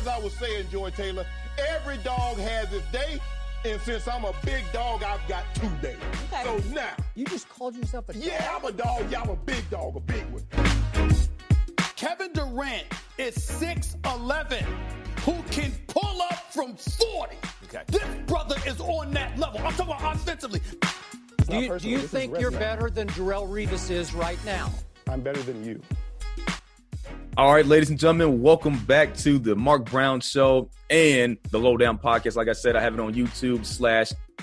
as I was saying, Joy Taylor, every dog has its day. And since I'm a big dog, I've got 2 days. Okay. So now. You just called yourself a dog? Yeah, I'm a dog. Yeah, I'm a big dog, a big one. Kevin Durant is 6'11", who can pull up from 40. Okay. This brother is on that level. I'm talking about offensively. Do you think you're better than Darrelle Revis is right now? I'm better than you. All right, ladies and gentlemen, welcome back to the Mark Brown Show and the Lowdown Podcast. Like I said, I have it on YouTube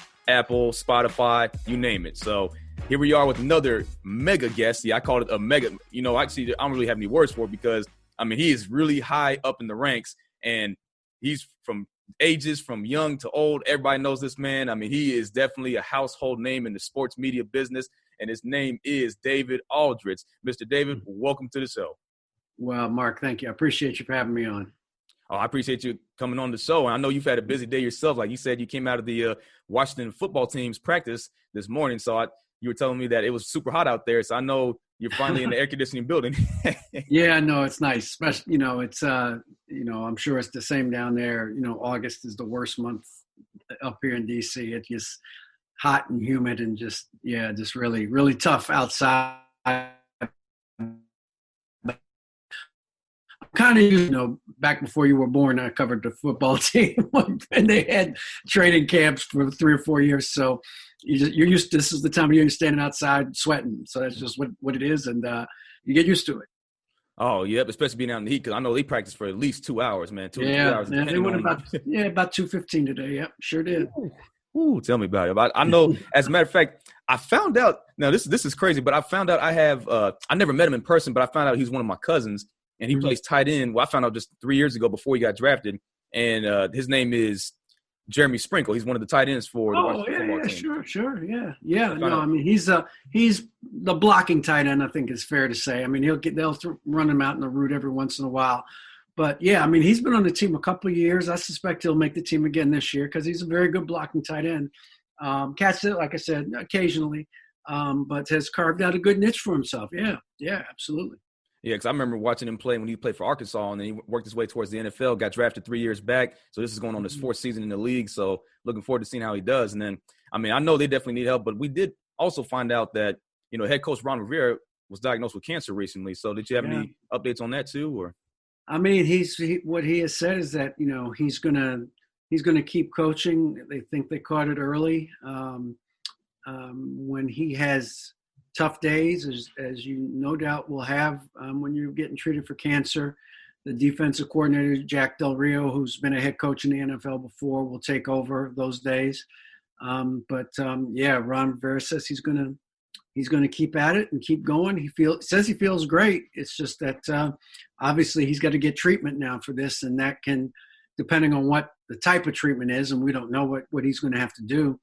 / Apple, Spotify, you name it. So here we are with another mega guest. Yeah, I called it a mega. You know, actually, I don't really have any words for it because, I mean, he is really high up in the ranks, and he's from ages from young to old. Everybody knows this man. I mean, he is definitely a household name in the sports media business, and his name is David Aldridge. Mr. David, welcome to the show. Well, Mark, thank you. I appreciate you for having me on. Oh, I appreciate you coming on the show. And I know you've had a busy day yourself. Like you said, you came out of the Washington football team's practice this morning. So you were telling me that it was super hot out there. So I know you're finally in the air conditioning building. Yeah, no, it's nice. Especially, it's, I'm sure it's the same down there. August is the worst month up here in D.C. It's just hot and humid and just really, really tough outside. Kind of, back before you were born, I covered the football team and they had training camps for 3 or 4 years. So you're used to, this is the time of year you're standing outside sweating. So that's just what it is. And you get used to it. Oh, yep. Especially being out in the heat. Cause I know they practice for at least 2 hours, man. 2 to 3 hours. Yeah, they went about 2:15 today. Yep. Sure did. Ooh, tell me about it. I know, as a matter of fact, I found out, now this is crazy, but I found out I never met him in person, but I found out he's one of my cousins. And he plays tight end. Well, I found out just 3 years ago before he got drafted. And his name is Jeremy Sprinkle. He's one of the tight ends for the Washington football team. Sure. Yeah. No, I mean, he's the blocking tight end, I think is fair to say. I mean, they'll run him out in the route every once in a while. But, yeah, I mean, he's been on the team a couple of years. I suspect he'll make the team again this year because he's a very good blocking tight end. Catches it, like I said, occasionally, but has carved out a good niche for himself. Yeah, absolutely. Yeah, because I remember watching him play when he played for Arkansas, and then he worked his way towards the NFL, got drafted 3 years back. So this is going on his 4th season in the league. So looking forward to seeing how he does. And then, I mean, I know they definitely need help, but we did also find out that, head coach Ron Rivera was diagnosed with cancer recently. So did you have any updates on that too? Or I mean, what he has said is that, he's gonna keep coaching. They think they caught it early. When he has tough days, as you no doubt will have when you're getting treated for cancer. The defensive coordinator, Jack Del Rio, who's been a head coach in the NFL before, will take over those days. Ron Rivera says he's gonna keep at it and keep going. He says he feels great. It's just that obviously he's got to get treatment now for this, and that can, depending on what the type of treatment is, and we don't know what he's going to have to do.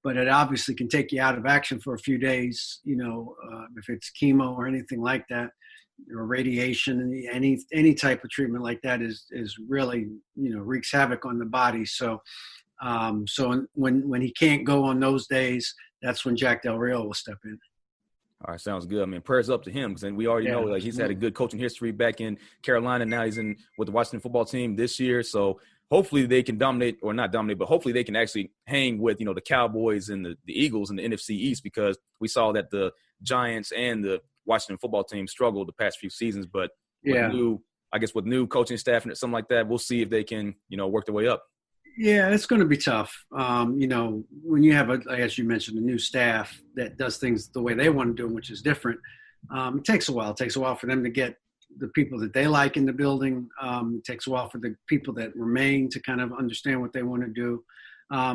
But it obviously can take you out of action for a few days, if it's chemo or anything like that, or radiation, and any type of treatment like that is really, wreaks havoc on the body. So when he can't go on those days, that's when Jack Del Rio will step in. All right, sounds good. I mean, prayers up to him because we already know he's had a good coaching history back in Carolina. Now he's with the Washington football team this year. So hopefully they can dominate, or not dominate, but hopefully they can actually hang with, the Cowboys and the Eagles in the NFC East, because we saw that the Giants and the Washington football team struggled the past few seasons. But with new coaching staff and something like that, we'll see if they can, work their way up. Yeah, it's going to be tough. When you have, as you mentioned, a new staff that does things the way they want to do them, which is different, it takes a while. It takes a while for them to get the people that they like in the building. It takes a while for the people that remain to kind of understand what they want to do. I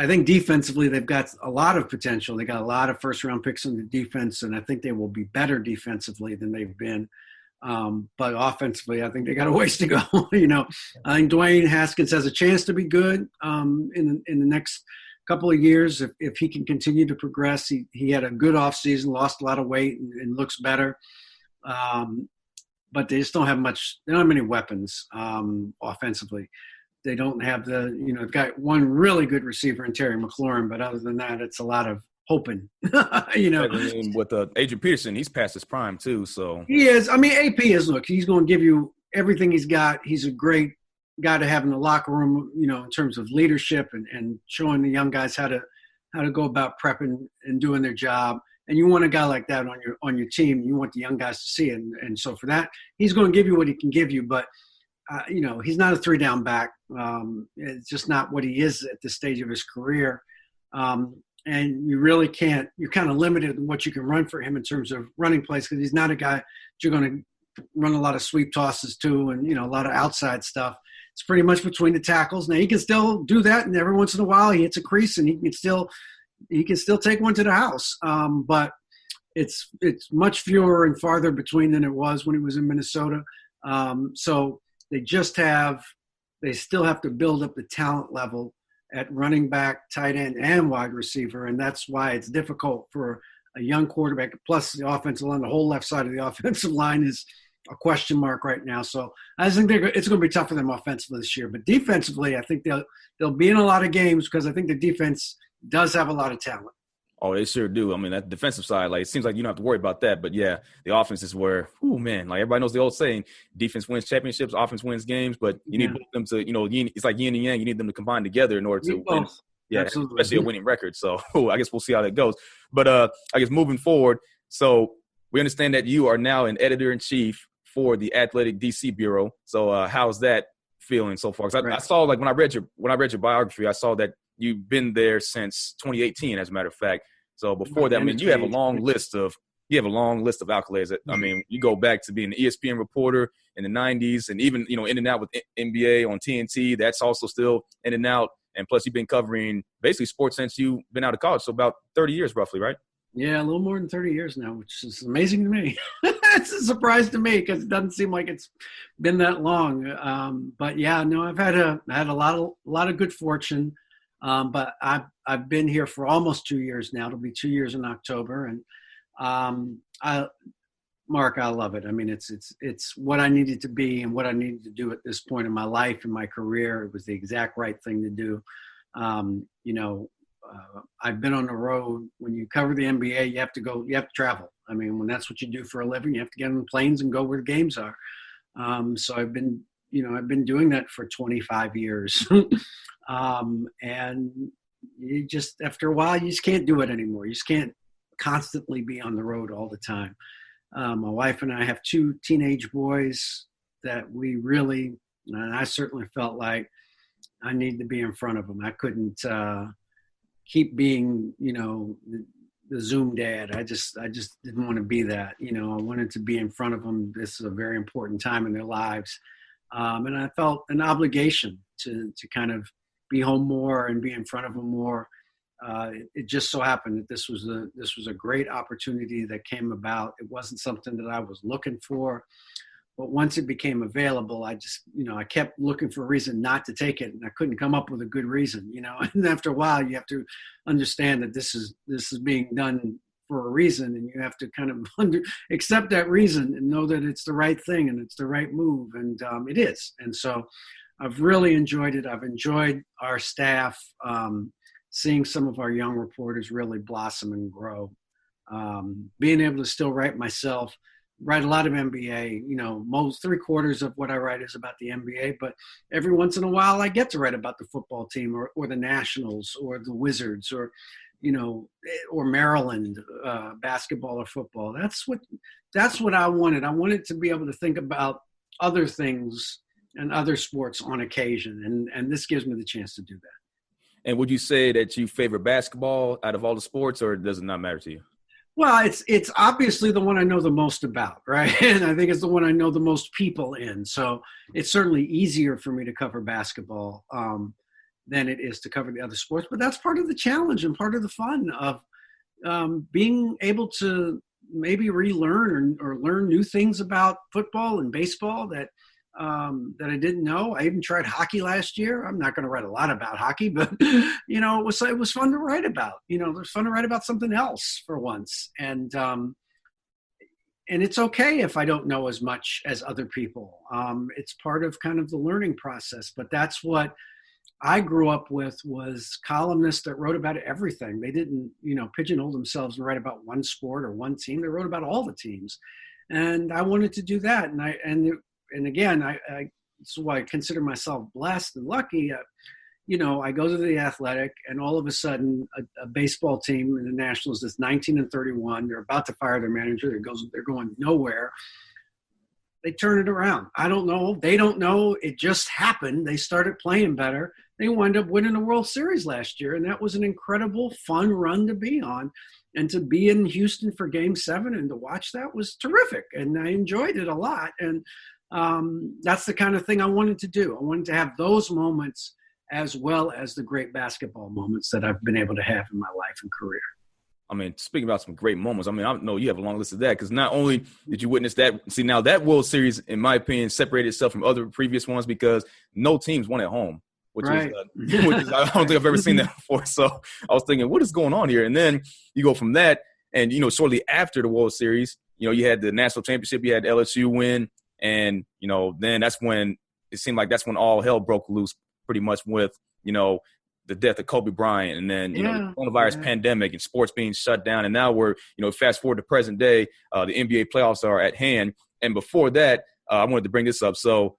think defensively, they've got a lot of potential. They got a lot of first-round picks in the defense, and I think they will be better defensively than they've been. But offensively, I think they got a ways to go. I think Dwayne Haskins has a chance to be good in the next couple of years if he can continue to progress. He had a good offseason, lost a lot of weight, and looks better. But they just don't have much. They don't have many weapons offensively. They don't have they've got one really good receiver in Terry McLaurin, but other than that, it's a lot of hoping. With Adrian Peterson, he's past his prime too. So he is. I mean, AP is. Look, he's going to give you everything he's got. He's a great guy to have in the locker room, in terms of leadership and showing the young guys how to go about prepping and doing their job. And you want a guy like that on your team. You want the young guys to see it. And so for that, he's going to give you what he can give you. But, he's not a 3-down back. It's just not what he is at this stage of his career. And you really can't – you're kind of limited in what you can run for him in terms of running plays, because he's not a guy that you're going to run a lot of sweep tosses to and, a lot of outside stuff. It's pretty much between the tackles. Now, he can still do that, and every once in a while he hits a crease and he can still take one to the house. But it's much fewer and farther between than it was when he was in Minnesota. So they still have to build up the talent level at running back, tight end, and wide receiver, and that's why it's difficult for a young quarterback. Plus, the offensive line, the whole left side of the offensive line is a question mark right now. So I think it's going to be tough for them offensively this year. But defensively, I think they'll be in a lot of games because I think the defense does have a lot of talent. Oh, they sure do. I mean, that defensive side, it seems like you don't have to worry about that. But, yeah, the offense is where, everybody knows the old saying, defense wins championships, offense wins games. But you need both of them to, it's like yin and yang. You need them to combine together in order to win. Yeah, absolutely. Especially a winning record. So I guess we'll see how that goes. But I guess moving forward, so we understand that you are now an editor-in-chief for the Athletic D.C. Bureau. So how's that feeling so far? Because I saw, when I read your biography, I saw that you've been there since 2018, as a matter of fact. So before that, I mean, you have a long list of accolades. I mean, you go back to being an ESPN reporter in the 90s, and even, in and out with NBA on TNT. That's also still in and out. And plus, you've been covering basically sports since you've been out of college. So about 30 years roughly, right? Yeah, a little more than 30 years now, which is amazing to me. It's a surprise to me because it doesn't seem like it's been that long. But yeah, no, I've had a lot of good fortune. But I've been here for almost 2 years now. It'll be 2 years in October, and Mark, I love it. I mean, it's what I needed to be and what I needed to do at this point in my life and my career. It was the exact right thing to do. I've been on the road. When you cover the NBA, you have to travel. I mean, when that's what you do for a living, you have to get on planes and go where the games are. So I've been doing that for 25 years. And you just, after a while, you just can't do it anymore. You just can't constantly be on the road all the time. My wife and I have 2 teenage boys that we really, and I certainly felt like I need to be in front of them. I couldn't keep being, the Zoom dad. I just didn't want to be that. I wanted to be in front of them. This is a very important time in their lives. And I felt an obligation to kind of be home more and be in front of them more. It just so happened that this was a great opportunity that came about. It wasn't something that I was looking for, but once it became available, I just, I kept looking for a reason not to take it, and I couldn't come up with a good reason, And after a while, you have to understand that this is being done for a reason, and you have to kind of accept that reason and know that it's the right thing and it's the right move, and it is. And so I've really enjoyed it. I've enjoyed our staff, seeing some of our young reporters really blossom and grow, being able to still write myself, write a lot of NBA. Most 3/4 of what I write is about the NBA, but every once in a while I get to write about the football team or the Nationals or the Wizards or Maryland basketball or football. That's what I wanted. I wanted to be able to think about other things and other sports on occasion, and this gives me the chance to do that. And would you say that you favor basketball out of all the sports, or does it not matter to you? Well, it's obviously the one I know the most about, right? And I think it's the one I know the most people in. So it's certainly easier for me to cover basketball than it is to cover the other sports. But that's part of the challenge and part of the fun of being able to maybe relearn or learn new things about football and baseball that I didn't know. I even tried hockey last year. I'm not going to write a lot about hockey, but it was fun to write about. It was fun to write about something else for once, and it's okay if I don't know as much as other people. It's part of kind of the learning process. But that's what I grew up with, was columnists that wrote about everything. They didn't pigeonhole themselves and write about one sport or one team. They wrote about all the teams, and I wanted to do that. And and again, that's why I consider myself blessed and lucky. I go to the Athletic, and all of a sudden, a baseball team in the Nationals is 19-31. They're about to fire their manager. They're going nowhere. They turn it around. I don't know. They don't know. It just happened. They started playing better. They wound up winning the World Series last year, and that was an incredible, fun run to be on. And to be in Houston for Game 7 and to watch that was terrific, and I enjoyed it a lot. And that's the kind of thing I wanted to do. I wanted to have those moments as well as the great basketball moments that I've been able to have in my life and career. I mean, speaking about some great moments, I mean, I know you have a long list of that, because not only did you witness that, now that World Series, in my opinion, separated itself from other previous ones because no teams won at home, which is I don't think I've ever seen that before. So I was thinking, what is going on here? And then you go from that, and, shortly after the World Series, you had the national championship, you had LSU win, and, then that's when it seemed like that's when all hell broke loose pretty much with, the death of Kobe Bryant, and then the coronavirus pandemic and sports being shut down. And now we're, fast forward to present day, the NBA playoffs are at hand. And before that, I wanted to bring this up. So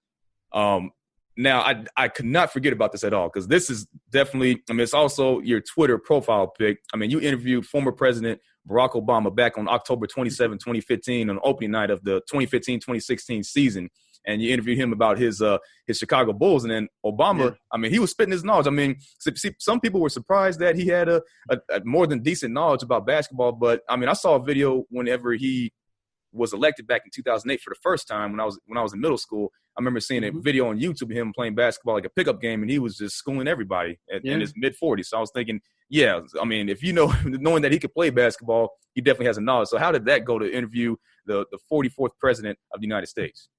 now I could not forget about this at all, because this is definitely, it's also your Twitter profile pic. I mean, you interviewed former President Barack Obama back on October 27, 2015, on the opening night of the 2015-2016 season. And you interviewed him about his Chicago Bulls. And then Obama, he was spitting his knowledge. I mean, some people were surprised that he had a more than decent knowledge about basketball. But, I saw a video whenever he was elected back in 2008 for the first time when I was in middle school. I remember seeing a video on YouTube of him playing basketball, like a pickup game, and he was just schooling everybody in his mid-40s. So I was thinking, if knowing that he could play basketball, he definitely has a knowledge. So how did that go to interview the 44th president of the United States?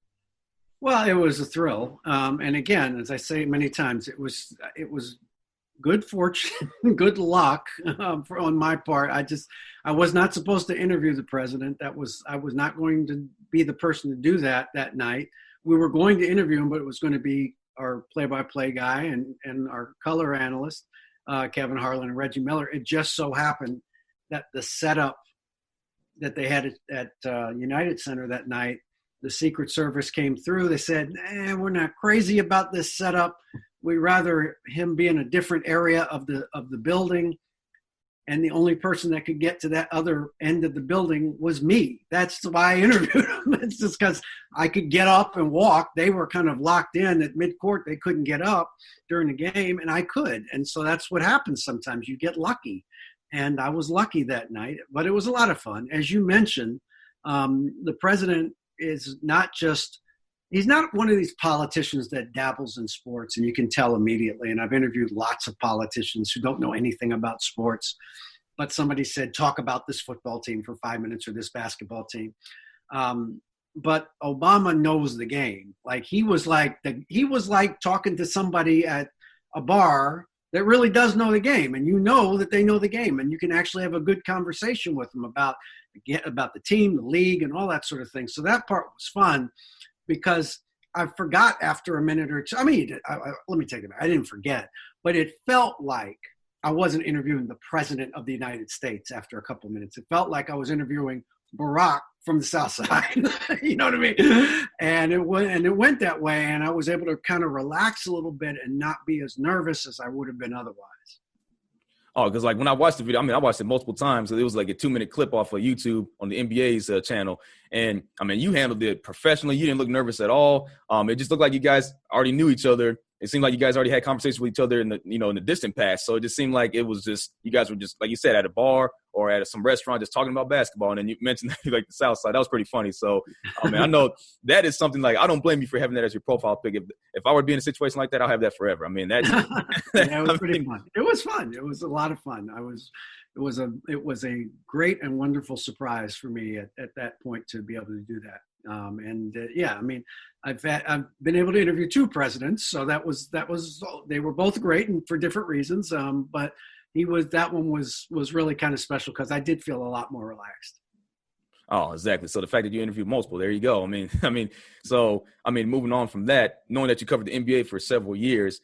Well, it was a thrill. And again, as I say many times, it was good fortune, good luck on my part. I was not supposed to interview the president. I was not going to be the person to do that night. We were going to interview him, but it was going to be our play-by-play guy and our color analyst, Kevin Harlan and Reggie Miller. It just so happened that the setup that they had at United Center that night, the Secret Service came through. They said, we're not crazy about this setup. We'd rather him be in a different area of the building. And the only person that could get to that other end of the building was me. That's why I interviewed him. It's just because I could get up and walk. They were kind of locked in at midcourt. They couldn't get up during the game, and I could. And so that's what happens sometimes. You get lucky. And I was lucky that night. But it was a lot of fun. As you mentioned, the president is he's not one of these politicians that dabbles in sports, and you can tell immediately. And I've interviewed lots of politicians who don't know anything about sports, but somebody said, talk about this football team for 5 minutes or this basketball team. But Obama knows the game. Like he was like talking to somebody at a bar that really does know the game, and that they know the game, and you can actually have a good conversation with them about the team, the league, and all that sort of thing. So that part was fun, because I forgot after a minute or two. Let me take it back. I didn't forget, but it felt like I wasn't interviewing the president of the United States after a couple of minutes. It felt like I was interviewing Barack from the South Side. You know what I mean? And it went that way, and I was able to kind of relax a little bit and not be as nervous as I would have been otherwise. Oh, because like when I watched the video, I watched it multiple times. So it was like a 2-minute clip off of YouTube on the NBA's channel. And you handled it professionally. You didn't look nervous at all. It just looked like you guys already knew each other. It seemed like you guys already had conversations with each other in the distant past. So it just seemed like it was just, you guys were just, like you said, at a bar or at some restaurant just talking about basketball. And then you mentioned like the South Side. That was pretty funny. So, I know that is something like, I don't blame you for having that as your profile pic. If I were to be in a situation like that, I'll have that forever. That was pretty fun. It was fun. It was a lot of fun. It was a great and wonderful surprise for me at that point to be able to do that. I've been able to interview 2 presidents, so that was they were both great and for different reasons. But that one was really kind of special because I did feel a lot more relaxed. Oh, exactly. So the fact that you interviewed multiple, there you go. Moving on from that, knowing that you covered the NBA for several years,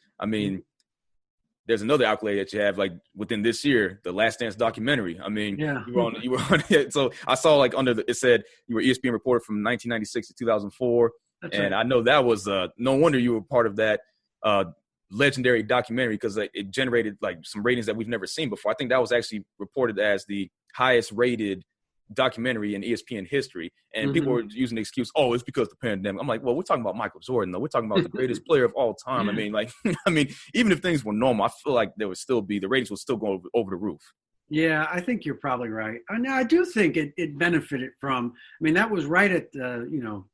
there's another accolade that you have, like within this year, the Last Dance documentary. You were on it. So I saw like it said you were ESPN reporter from 1996 to 2004. And I know that was no wonder you were part of that legendary documentary, because it generated like some ratings that we've never seen before. I think that was actually reported as the highest rated documentary in ESPN history, and people were using the excuse, oh, it's because of the pandemic. I'm like, well, we're talking about Michael Jordan, though. We're talking about the greatest player of all time. I mean, even if things were normal, I feel like there would still be, the ratings would still go over the roof. Yeah, I think you're probably right. I do think it benefited from, I mean, that was right at the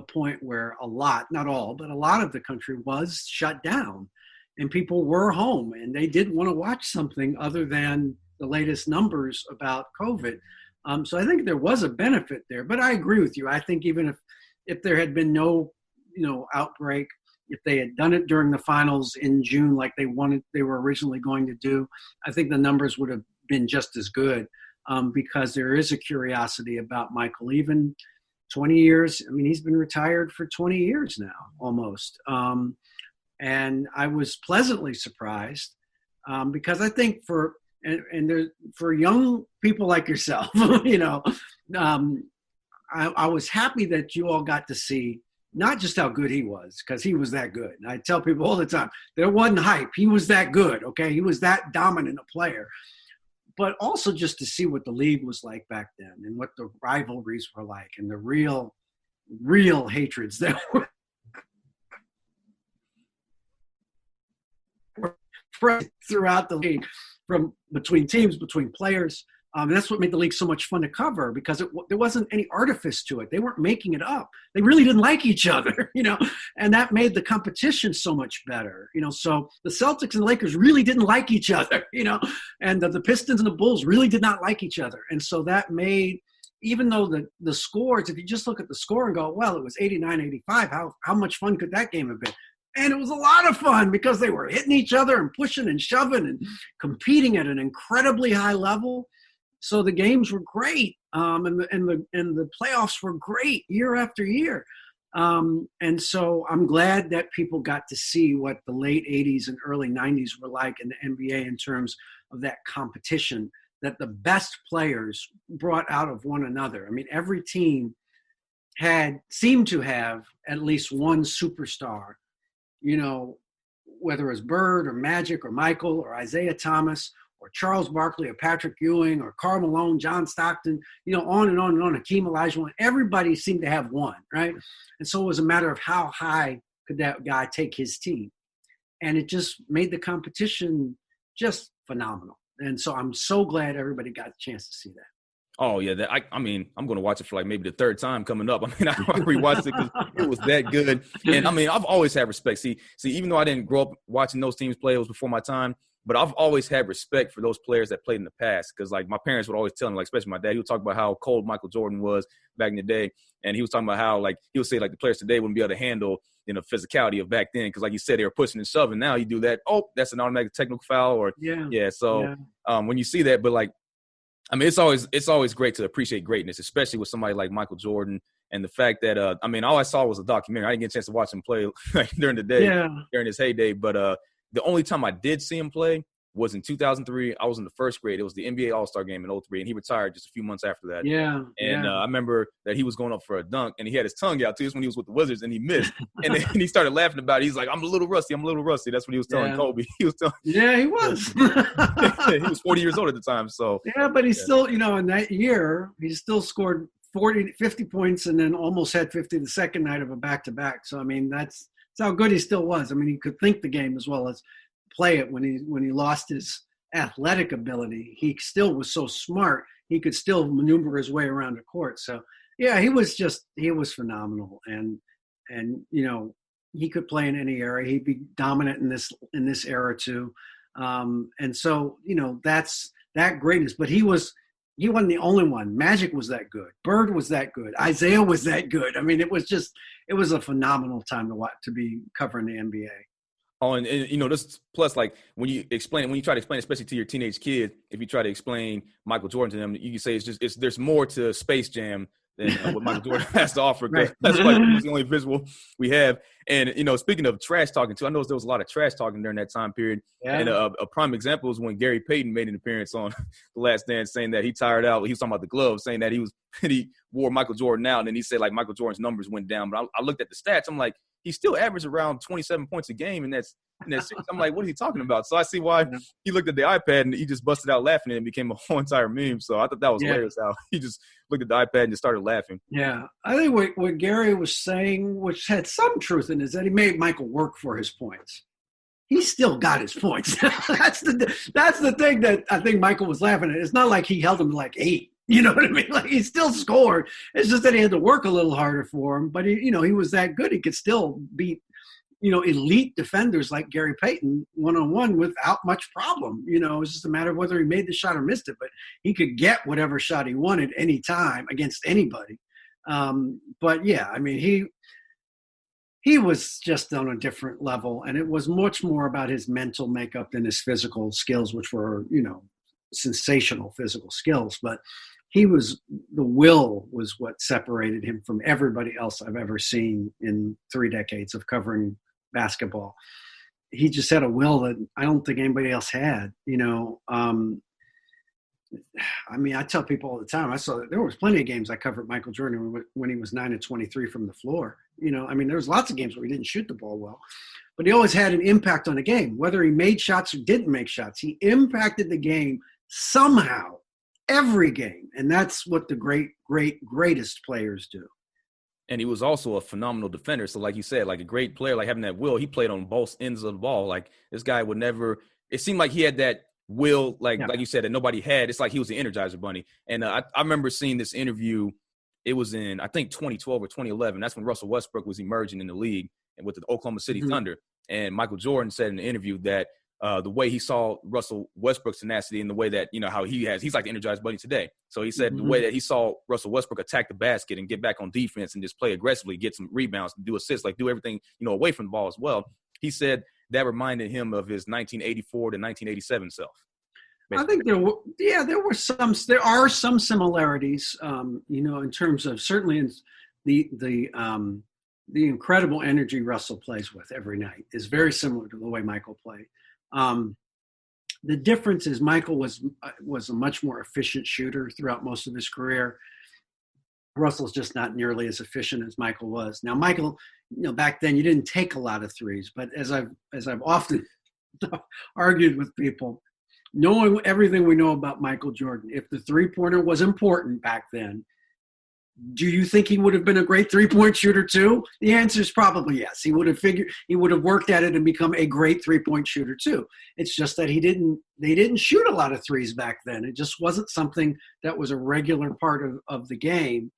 point where a lot, not all, but a lot of the country was shut down and people were home and they didn't want to watch something other than the latest numbers about COVID. So I think there was a benefit there, but I agree with you. I think even if there had been no, outbreak, if they had done it during the finals in June like they were originally going to do, I think the numbers would have been just as good, because there is a curiosity about Michael. Even 20 years, I mean, he's been retired for 20 years now, almost. And I was pleasantly surprised, because I think for young people like yourself, I was happy that you all got to see not just how good he was, because he was that good. And I tell people all the time, there wasn't hype. He was that good, okay? He was that dominant a player. But also just to see what the league was like back then and what the rivalries were like and the real hatreds that were throughout the league, from between teams, between players. And that's what made the league so much fun to cover, because there wasn't any artifice to it. They weren't making it up. They really didn't like each other, and that made the competition so much better. So the Celtics and the Lakers really didn't like each other, and the Pistons and the Bulls really did not like each other. And so that made, even though the scores, if you just look at the score and go, well, it was 89-85, how much fun could that game have been? And it was a lot of fun because they were hitting each other and pushing and shoving and competing at an incredibly high level. So the games were great, and the playoffs were great year after year. And so I'm glad that people got to see what the late 80s and early 90s were like in the NBA in terms of that competition that the best players brought out of one another. I mean, every team seemed to have at least one superstar, whether it was Bird or Magic or Michael or Isaiah Thomas or Charles Barkley or Patrick Ewing or Karl Malone, John Stockton, on and on and on, Hakeem Olajuwon. Everybody seemed to have one, right? And so it was a matter of how high could that guy take his team. And it just made the competition just phenomenal. And so I'm so glad everybody got a chance to see that. Oh, yeah. I mean, I'm going to watch it for like maybe the third time coming up. I mean, I rewatched it because it was that good. And, I mean, I've always had respect. See, even though I didn't grow up watching those teams play, it was before my time. But I've always had respect for those players that played in the past, because, like, my parents would always tell me, like, especially my dad, he would talk about how cold Michael Jordan was back in the day. And he was talking about how, like, he would say, like, the players today wouldn't be able to handle, physicality of back then. Because, like you said, they were pushing and shoving. Now you do that, oh, that's an automatic technical foul. Or, when you see that, but, like, I mean, it's always great to appreciate greatness, especially with somebody like Michael Jordan. And the fact that, all I saw was a documentary. I didn't get a chance to watch him play during the day, during his heyday. But the only time I did see him play was in 2003. I was in the first grade. It was the NBA All-Star game in 2003, and he retired just a few months after that. I remember that he was going up for a dunk, and he had his tongue out, too. This when he was with the Wizards, and he missed. And then he started laughing about it. He's like, I'm a little rusty. That's what he was telling Kobe. He was telling. Yeah, he was. He was 40 years old at the time. So but he still, in that year, he still scored 50 points and then almost had 50 the second night of a back-to-back. So, I mean, that's how good he still was. I mean, he could think the game as well as play it. When he lost his athletic ability, he still was so smart. He could still maneuver his way around the court. So, yeah, he was phenomenal. And he could play in any era. He'd be dominant in this era too. And so, that's that greatness. But he wasn't the only one. Magic was that good. Bird was that good. Isaiah was that good. I mean, it was a phenomenal time to be covering the NBA. Oh, and this plus, like, when you try to explain, especially to your teenage kid, if you try to explain Michael Jordan to them, you can say there's more to Space Jam than what Michael Jordan has to offer. Right. That's like the only visual we have. And, speaking of trash talking too, I know there was a lot of trash talking during that time period. Yeah. And a prime example is when Gary Payton made an appearance on The Last Dance saying that he tired out. He was talking about the gloves, saying that he wore Michael Jordan out. And then he said like Michael Jordan's numbers went down. But I looked at the stats. I'm like, he still averaged around 27 points a game. And that's I'm like, what is he talking about? So I see why he looked at the iPad and he just busted out laughing and it became a whole entire meme. So I thought that was hilarious how he just looked at the iPad and just started laughing. Yeah. I think what Gary was saying, which had some truth in it, is that he made Michael work for his points. He still got his points. That's the thing that I think Michael was laughing at. It's not like he held him to like 8. You know what I mean? Like he still scored. It's just that he had to work a little harder for him. But he was that good. He could still beat elite defenders like Gary Payton one-on-one without much problem. It was just a matter of whether he made the shot or missed it, but he could get whatever shot he wanted any time against anybody. But yeah, I mean, he was just on a different level, and it was much more about his mental makeup than his physical skills, which were, sensational physical skills. But the will was what separated him from everybody else I've ever seen in 3 decades of covering basketball. He just had a will that I don't think anybody else had, I mean, I tell people all the time, there was plenty of games I covered Michael Jordan when he was 9 of 23 from the floor. I mean, there was lots of games where he didn't shoot the ball well, but he always had an impact on the game, whether he made shots or didn't make shots. He impacted the game somehow, every game. And that's what the greatest players do. And he was also a phenomenal defender. So like you said, like a great player, like having that will, he played on both ends of the ball. Like this guy would never, it seemed like he had that will, like you said, that nobody had. It's like he was the Energizer Bunny. And I remember seeing this interview. It was in, I think, 2012 or 2011. That's when Russell Westbrook was emerging in the league and with the Oklahoma City Thunder. And Michael Jordan said in the interview that the way he saw Russell Westbrook's tenacity and the way that, how he's like the Energized Bunny today. So he said the way that he saw Russell Westbrook attack the basket and get back on defense and just play aggressively, get some rebounds, do assists, like do everything, away from the ball as well. He said that reminded him of his 1984 to 1987 self. Basically. I think there are some similarities, in terms of certainly in the incredible energy Russell plays with every night is very similar to the way Michael played. The difference is Michael was a much more efficient shooter throughout most of his career. Russell's just not nearly as efficient as Michael was. Now, Michael, back then you didn't take a lot of threes, but as I've often argued with people, knowing everything we know about Michael Jordan, if the three-pointer was important back then, do you think he would have been a great three-point shooter too? The answer is probably yes. He would have worked at it and become a great three-point shooter too. It's just that they didn't shoot a lot of threes back then. It just wasn't something that was a regular part of the game.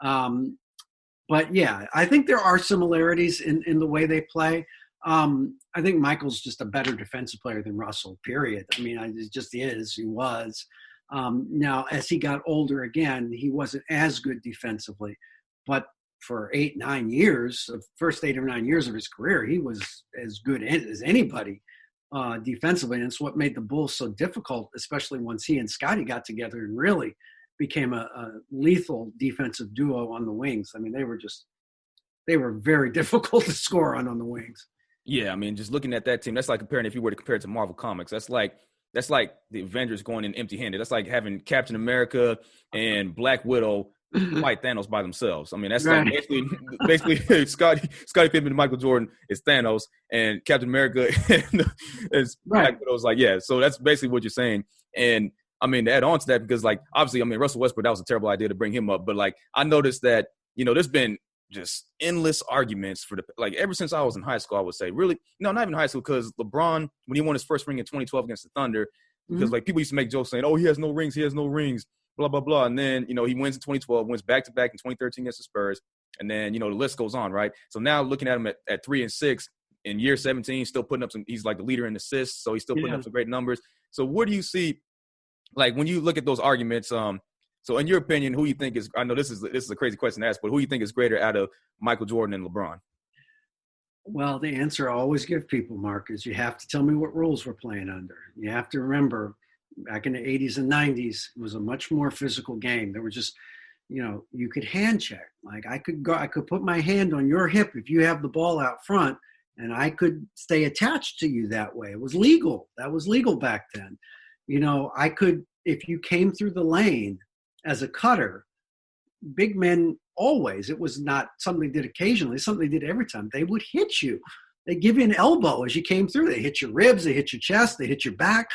But yeah, I think there are similarities in the way they play. I think Michael's just a better defensive player than Russell, period. I mean, it just is. He was. Now, as he got older again, he wasn't as good defensively. But for 8-9 years, the first 8 or 9 years of his career, he was as good as anybody defensively. And it's what made the Bulls so difficult, especially once he and Scottie got together and really became a lethal defensive duo on the wings. I mean, they were very difficult to score on the wings. Yeah, I mean, just looking at that team, that's like if you were to compare it to Marvel Comics, that's like the Avengers going in empty-handed. That's like having Captain America and Black Widow fight Thanos by themselves. I mean, that's like basically Scottie Pippen and Michael Jordan is Thanos, and Captain America is Black Widow's like, yeah. So that's basically what you're saying. And I mean, to add on to that, because like obviously, I mean, Russell Westbrook, that was a terrible idea to bring him up, but like I noticed that there's been just endless arguments for ever since I was in high school, I would say. Really, no, not even high school, because LeBron, when he won his first ring in 2012 against the Thunder, because like people used to make jokes saying, oh, he has no rings, blah, blah, blah. And then, he wins in 2012, wins back-to-back in 2013 against the Spurs. And then, the list goes on, right? So now looking at him at 3 and 6 in year 17, still putting up he's like the leader in assists, so he's still putting up some great numbers. So what do you see, like when you look at those arguments, so in your opinion, who you think is – I know this is a crazy question to ask, but who you think is greater out of Michael Jordan and LeBron? Well, the answer I always give people, Mark, is you have to tell me what rules we're playing under. You have to remember back in the 80s and 90s, it was a much more physical game. There were just you could hand check. Like I could put my hand on your hip if you have the ball out front, and I could stay attached to you that way. It was legal. That was legal back then. I could, if you came through the lane as a cutter, big men always, it was not something they did occasionally, something they did every time. They would hit you. They give you an elbow as you came through. They hit your ribs, they hit your chest, they hit your back.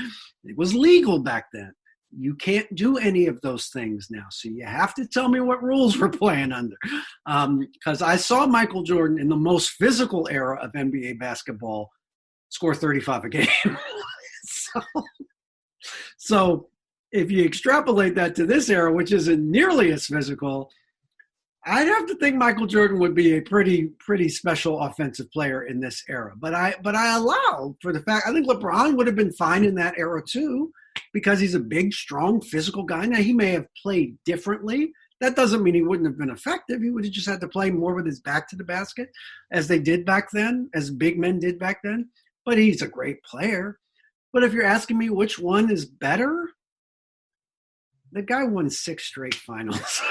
It was legal back then. You can't do any of those things now. So you have to tell me what rules we're playing under. Because I saw Michael Jordan in the most physical era of NBA basketball score 35 a game. So if you extrapolate that to this era, which isn't nearly as physical, I'd have to think Michael Jordan would be a pretty special offensive player in this era. But I allow for the fact, I think LeBron would have been fine in that era too, because he's a big, strong, physical guy. Now, he may have played differently. That doesn't mean he wouldn't have been effective. He would have just had to play more with his back to the basket, as they did back then, as big men did back then. But he's a great player. But if you're asking me which one is better, the guy won 6 straight finals.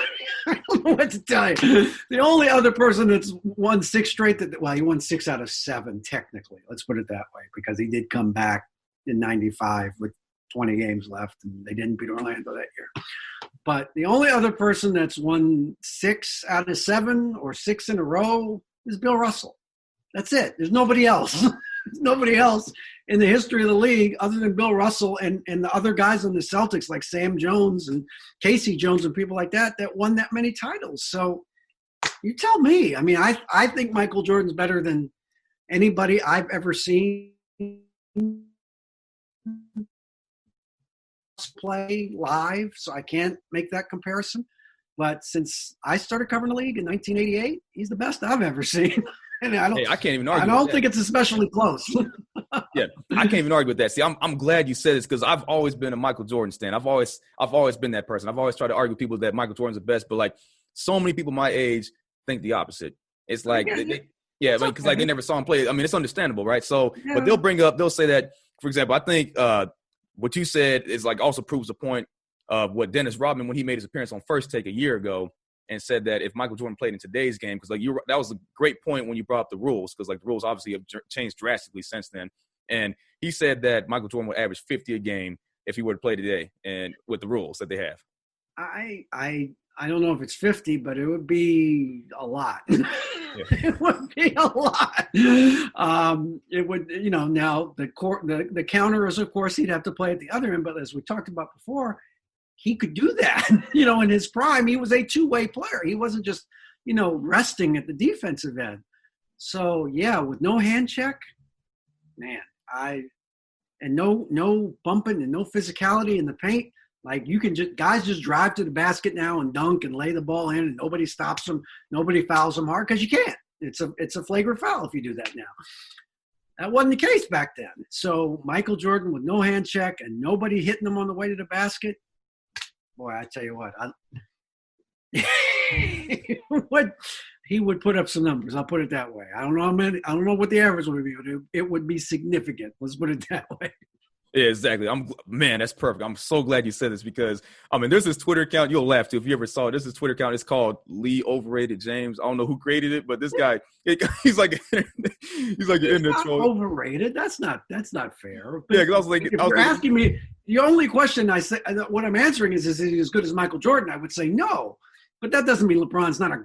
I don't know what to tell you. The only other person that's won 6 straight, he won 6 out of 7 technically. Let's put it that way, because he did come back in 95 with 20 games left, and they didn't beat Orlando that year. But the only other person that's won 6 out of 7 or 6 in a row is Bill Russell. That's it. There's nobody else. There's nobody else in the history of the league other than Bill Russell and the other guys on the Celtics like Sam Jones and Casey Jones and people like that won that many titles. So you tell me. I mean, I think Michael Jordan's better than anybody I've ever seen play live, so I can't make that comparison. But since I started covering the league in 1988, he's the best I've ever seen. And I can't even argue. I don't think it's especially close. Yeah, I can't even argue with that. See, I'm glad you said this, because I've always been a Michael Jordan stan. I've always been that person. I've always tried to argue with people that Michael Jordan's the best, but like so many people my age think the opposite. It's like, because like they never saw him play. I mean, it's understandable, right? So, yeah. But they'll say that, for example, I think what you said is like also proves the point of what Dennis Rodman, when he made his appearance on First Take a year ago, and said that if Michael Jordan played in today's game, because like that was a great point when you brought up the rules, because like the rules obviously have changed drastically since then. And he said that Michael Jordan would average 50 a game if he were to play today, and with the rules that they have. I don't know if it's 50, but it would be a lot. Yeah. It would be a lot. It would, now the counter is, of course, he'd have to play at the other end. But as we talked about before, he could do that. In his prime, he was a two-way player. He wasn't just, resting at the defensive end. So, yeah, with no hand check, man, and no bumping and no physicality in the paint. Like guys just drive to the basket now and dunk and lay the ball in, and nobody stops them. Nobody fouls them hard because you can't. It's a flagrant foul if you do that now. That wasn't the case back then. So Michael Jordan with no hand check and nobody hitting him on the way to the basket. Boy, I tell you what, he would put up some numbers. I'll put it that way. I don't know what the average would be, but it would be significant. Let's put it that way. Yeah, exactly. That's perfect. I'm so glad you said this, because there's this Twitter account, you'll laugh too if you ever saw it. There's this Twitter account. It's called Lee Overrated James. I don't know who created it, but this guy, he's like an internet troll. Overrated? That's not fair. Yeah, because I was like, if you're asking me, the only question what I'm answering is he as good as Michael Jordan? I would say no. But that doesn't mean LeBron's not a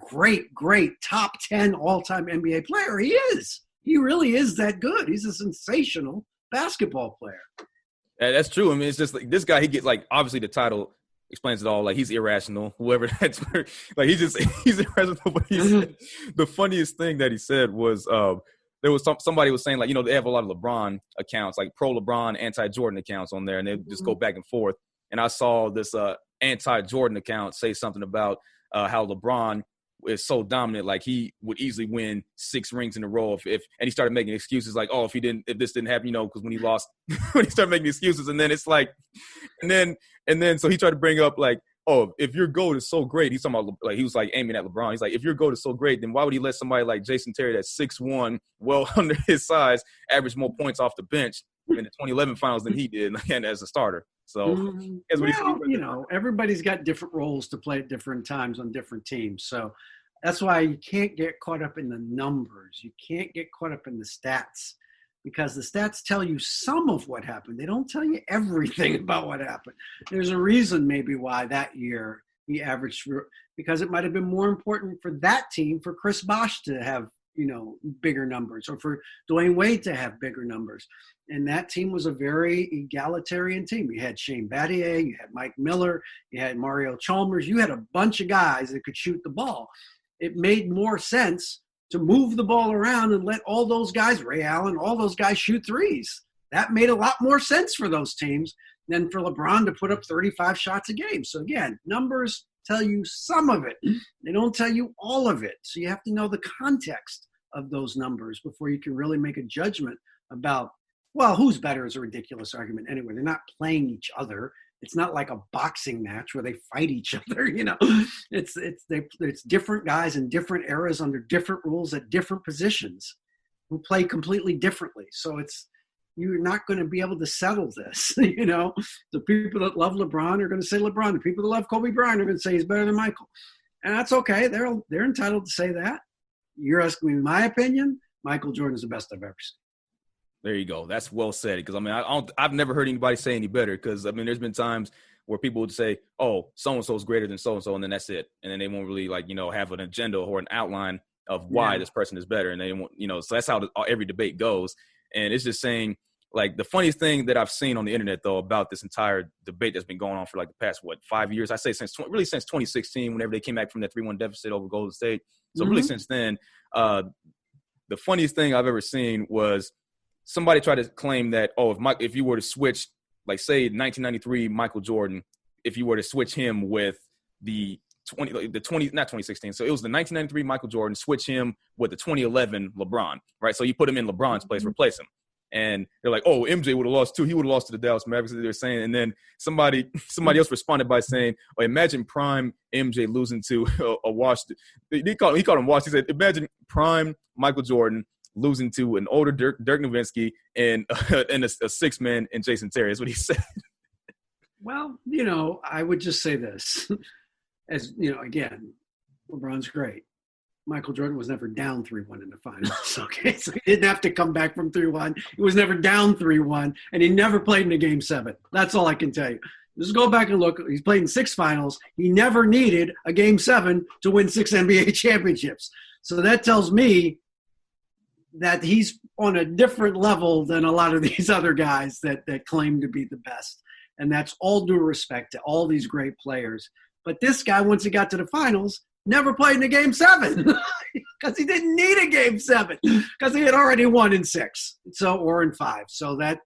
great top 10 all-time NBA player. He is. He really is that good. He's a sensational basketball player. Yeah, that's true. I mean, it's just like this guy, he gets like, obviously the title explains it all. Like, he's irrational, whoever that's like, he's irrational. But the funniest thing that he said was, there was somebody was saying, like, they have a lot of LeBron accounts, like pro LeBron, anti-Jordan accounts on there, and they just go back and forth. And I saw this anti-Jordan account say something about how LeBron is so dominant, like he would easily win 6 rings in a row and he started making excuses like, oh, if this didn't happen, because when he lost, when he started making excuses, and then it's like, and then so he tried to bring up like, oh, if your GOAT is so great, he's talking about, like, he was like aiming at LeBron. He's like, if your GOAT is so great, then why would he let somebody like Jason Terry that's 6'1", well under his size, average more points off the bench in the 2011 finals than he did, and as a starter? So, everybody's got different roles to play at different times on different teams. So that's why you can't get caught up in the numbers. You can't get caught up in the stats, because the stats tell you some of what happened. They don't tell you everything about what happened. There's a reason maybe why that year he averaged, because it might have been more important for that team for Chris Bosh to have, bigger numbers, or for Dwayne Wade to have bigger numbers. And that team was a very egalitarian team. You had Shane Battier, you had Mike Miller, you had Mario Chalmers. You had a bunch of guys that could shoot the ball. It made more sense to move the ball around and let all those guys, Ray Allen, all those guys shoot threes. That made a lot more sense for those teams than for LeBron to put up 35 shots a game. So again, numbers tell you some of it. They don't tell you all of it. So you have to know the context of those numbers before you can really make a judgment about, well, who's better is a ridiculous argument anyway. They're not playing each other. It's not like a boxing match where they fight each other, It's different guys in different eras under different rules at different positions who play completely differently. So you're not going to be able to settle this, The people that love LeBron are going to say LeBron. The people that love Kobe Bryant are going to say he's better than Michael. And that's okay. They're entitled to say that. You're asking me my opinion. Michael Jordan is the best I've ever seen. There you go. That's well said. Because I've never heard anybody say any better. Because there's been times where people would say, "Oh, so and so is greater than so and so," and then that's it. And then they won't really have an agenda or an outline of why this person is better. And they won't, So that's how every debate goes. And it's just saying, like, the funniest thing that I've seen on the internet though about this entire debate that's been going on for like the past 5 years? I say since 2016, whenever they came back from that 3-1 deficit over Golden State. So really since then, the funniest thing I've ever seen was somebody tried to claim that, if you were to switch, like, say 1993 Michael Jordan, if you were to switch him with not 2016, so it was the 1993 Michael Jordan, switch him with the 2011 LeBron, right? So you put him in LeBron's place, replace him. And they're like, oh, MJ would have lost too. He would have lost to the Dallas Mavericks, they're saying. And then somebody else responded by saying, oh, imagine prime MJ losing to a Washington. He called him Washington. He said, imagine prime Michael Jordan losing to an older Dirk Nowitzki and a six-man in Jason Terry. Is what he said. Well, I would just say this. As, again, LeBron's great. Michael Jordan was never down 3-1 in the finals, okay? So he didn't have to come back from 3-1. He was never down 3-1, and he never played in a Game 7. That's all I can tell you. Just go back and look. He's played in 6 finals. He never needed a Game 7 to win 6 NBA championships. So that tells me that he's on a different level than a lot of these other guys that claim to be the best. And that's all due respect to all these great players. But this guy, once he got to the finals, never played in a Game 7 because he didn't need a Game 7 because he had already won in 6 or in 5. So that,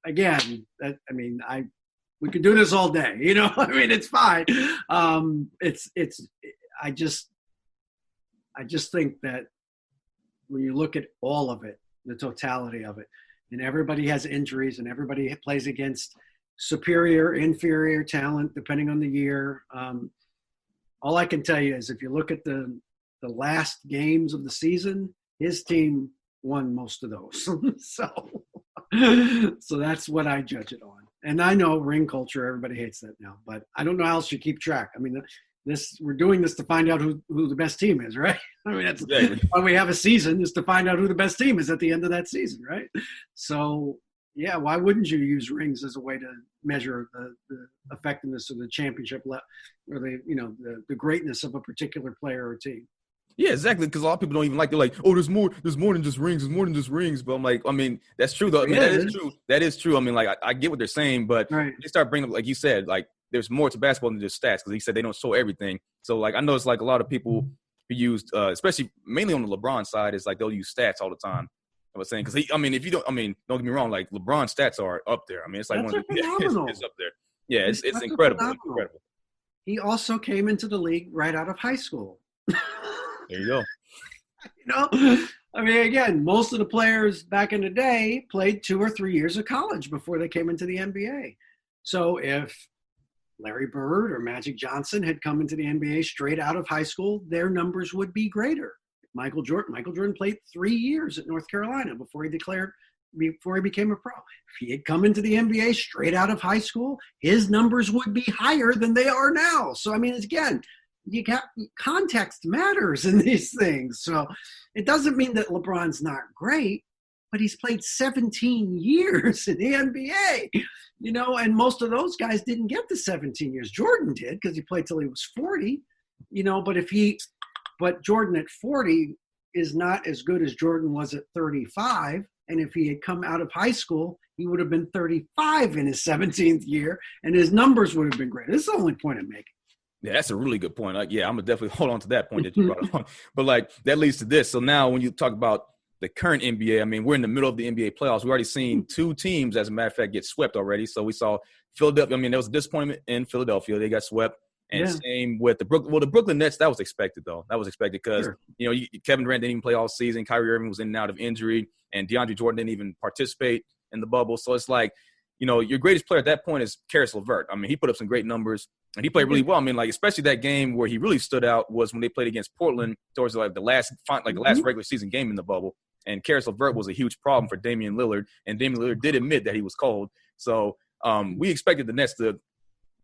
again, we could do this all day, it's fine. I just think that when you look at all of it, the totality of it, and everybody has injuries and everybody plays against superior, inferior talent, depending on the year. All I can tell you is if you look at the last games of the season, his team won most of those. So that's what I judge it on. And I know ring culture, everybody hates that now, but I don't know how else you keep track. We're doing this to find out who the best team is, right? That's exactly why we have a season, is to find out who the best team is at the end of that season, right? So, yeah, why wouldn't you use rings as a way to measure the effectiveness of the championship or the greatness of a particular player or team? Yeah, exactly. Because a lot of people don't even like. They're like, "Oh, there's more than just rings. There's more than just rings." But I'm like, that's true though. That is true. That is true. I get what they're saying, but they start bringing up, like you said, like there's more to basketball than just stats. Because he said they don't show everything. So I know it's like a lot of people who used, especially mainly on the LeBron side, is like they'll use stats all the time. I was saying, because if you don't, don't get me wrong, like LeBron's stats are up there. It's like it's up there. Yeah, it's incredible. It's incredible. He also came into the league right out of high school. There you go. Again, most of the players back in the day played 2 or 3 years of college before they came into the NBA. So if Larry Bird or Magic Johnson had come into the NBA straight out of high school, their numbers would be greater. Michael Jordan played 3 years at North Carolina before he became a pro. If he had come into the NBA straight out of high school, his numbers would be higher than they are now. So, I mean, again, you got context matters in these things. So it doesn't mean that LeBron's not great, but he's played 17 years in the NBA, and most of those guys didn't get the 17 years. Jordan did because he played till he was 40, but Jordan at 40 is not as good as Jordan was at 35. And if he had come out of high school, he would have been 35 in his 17th year, and his numbers would have been greater. This is the only point I'm making. Yeah, that's a really good point. I'm going to definitely hold on to that point that you brought on. But, that leads to this. So now when you talk about the current NBA, I mean, we're in the middle of the NBA playoffs. We've already seen 2 teams, as a matter of fact, get swept already. So we saw Philadelphia. I mean, there was a disappointment in Philadelphia. They got swept. And same with the Brooklyn Nets. That was expected, though. That was expected because, Kevin Durant didn't even play all season. Kyrie Irving was in and out of injury. And DeAndre Jordan didn't even participate in the bubble. So it's like, your greatest player at that point is Karis LeVert. I mean, he put up some great numbers, and he played really well. I mean, especially that game where he really stood out was when they played against Portland towards the last regular season game in the bubble. And Karis LeVert was a huge problem for Damian Lillard, and Damian Lillard did admit that he was cold. So we expected the Nets to,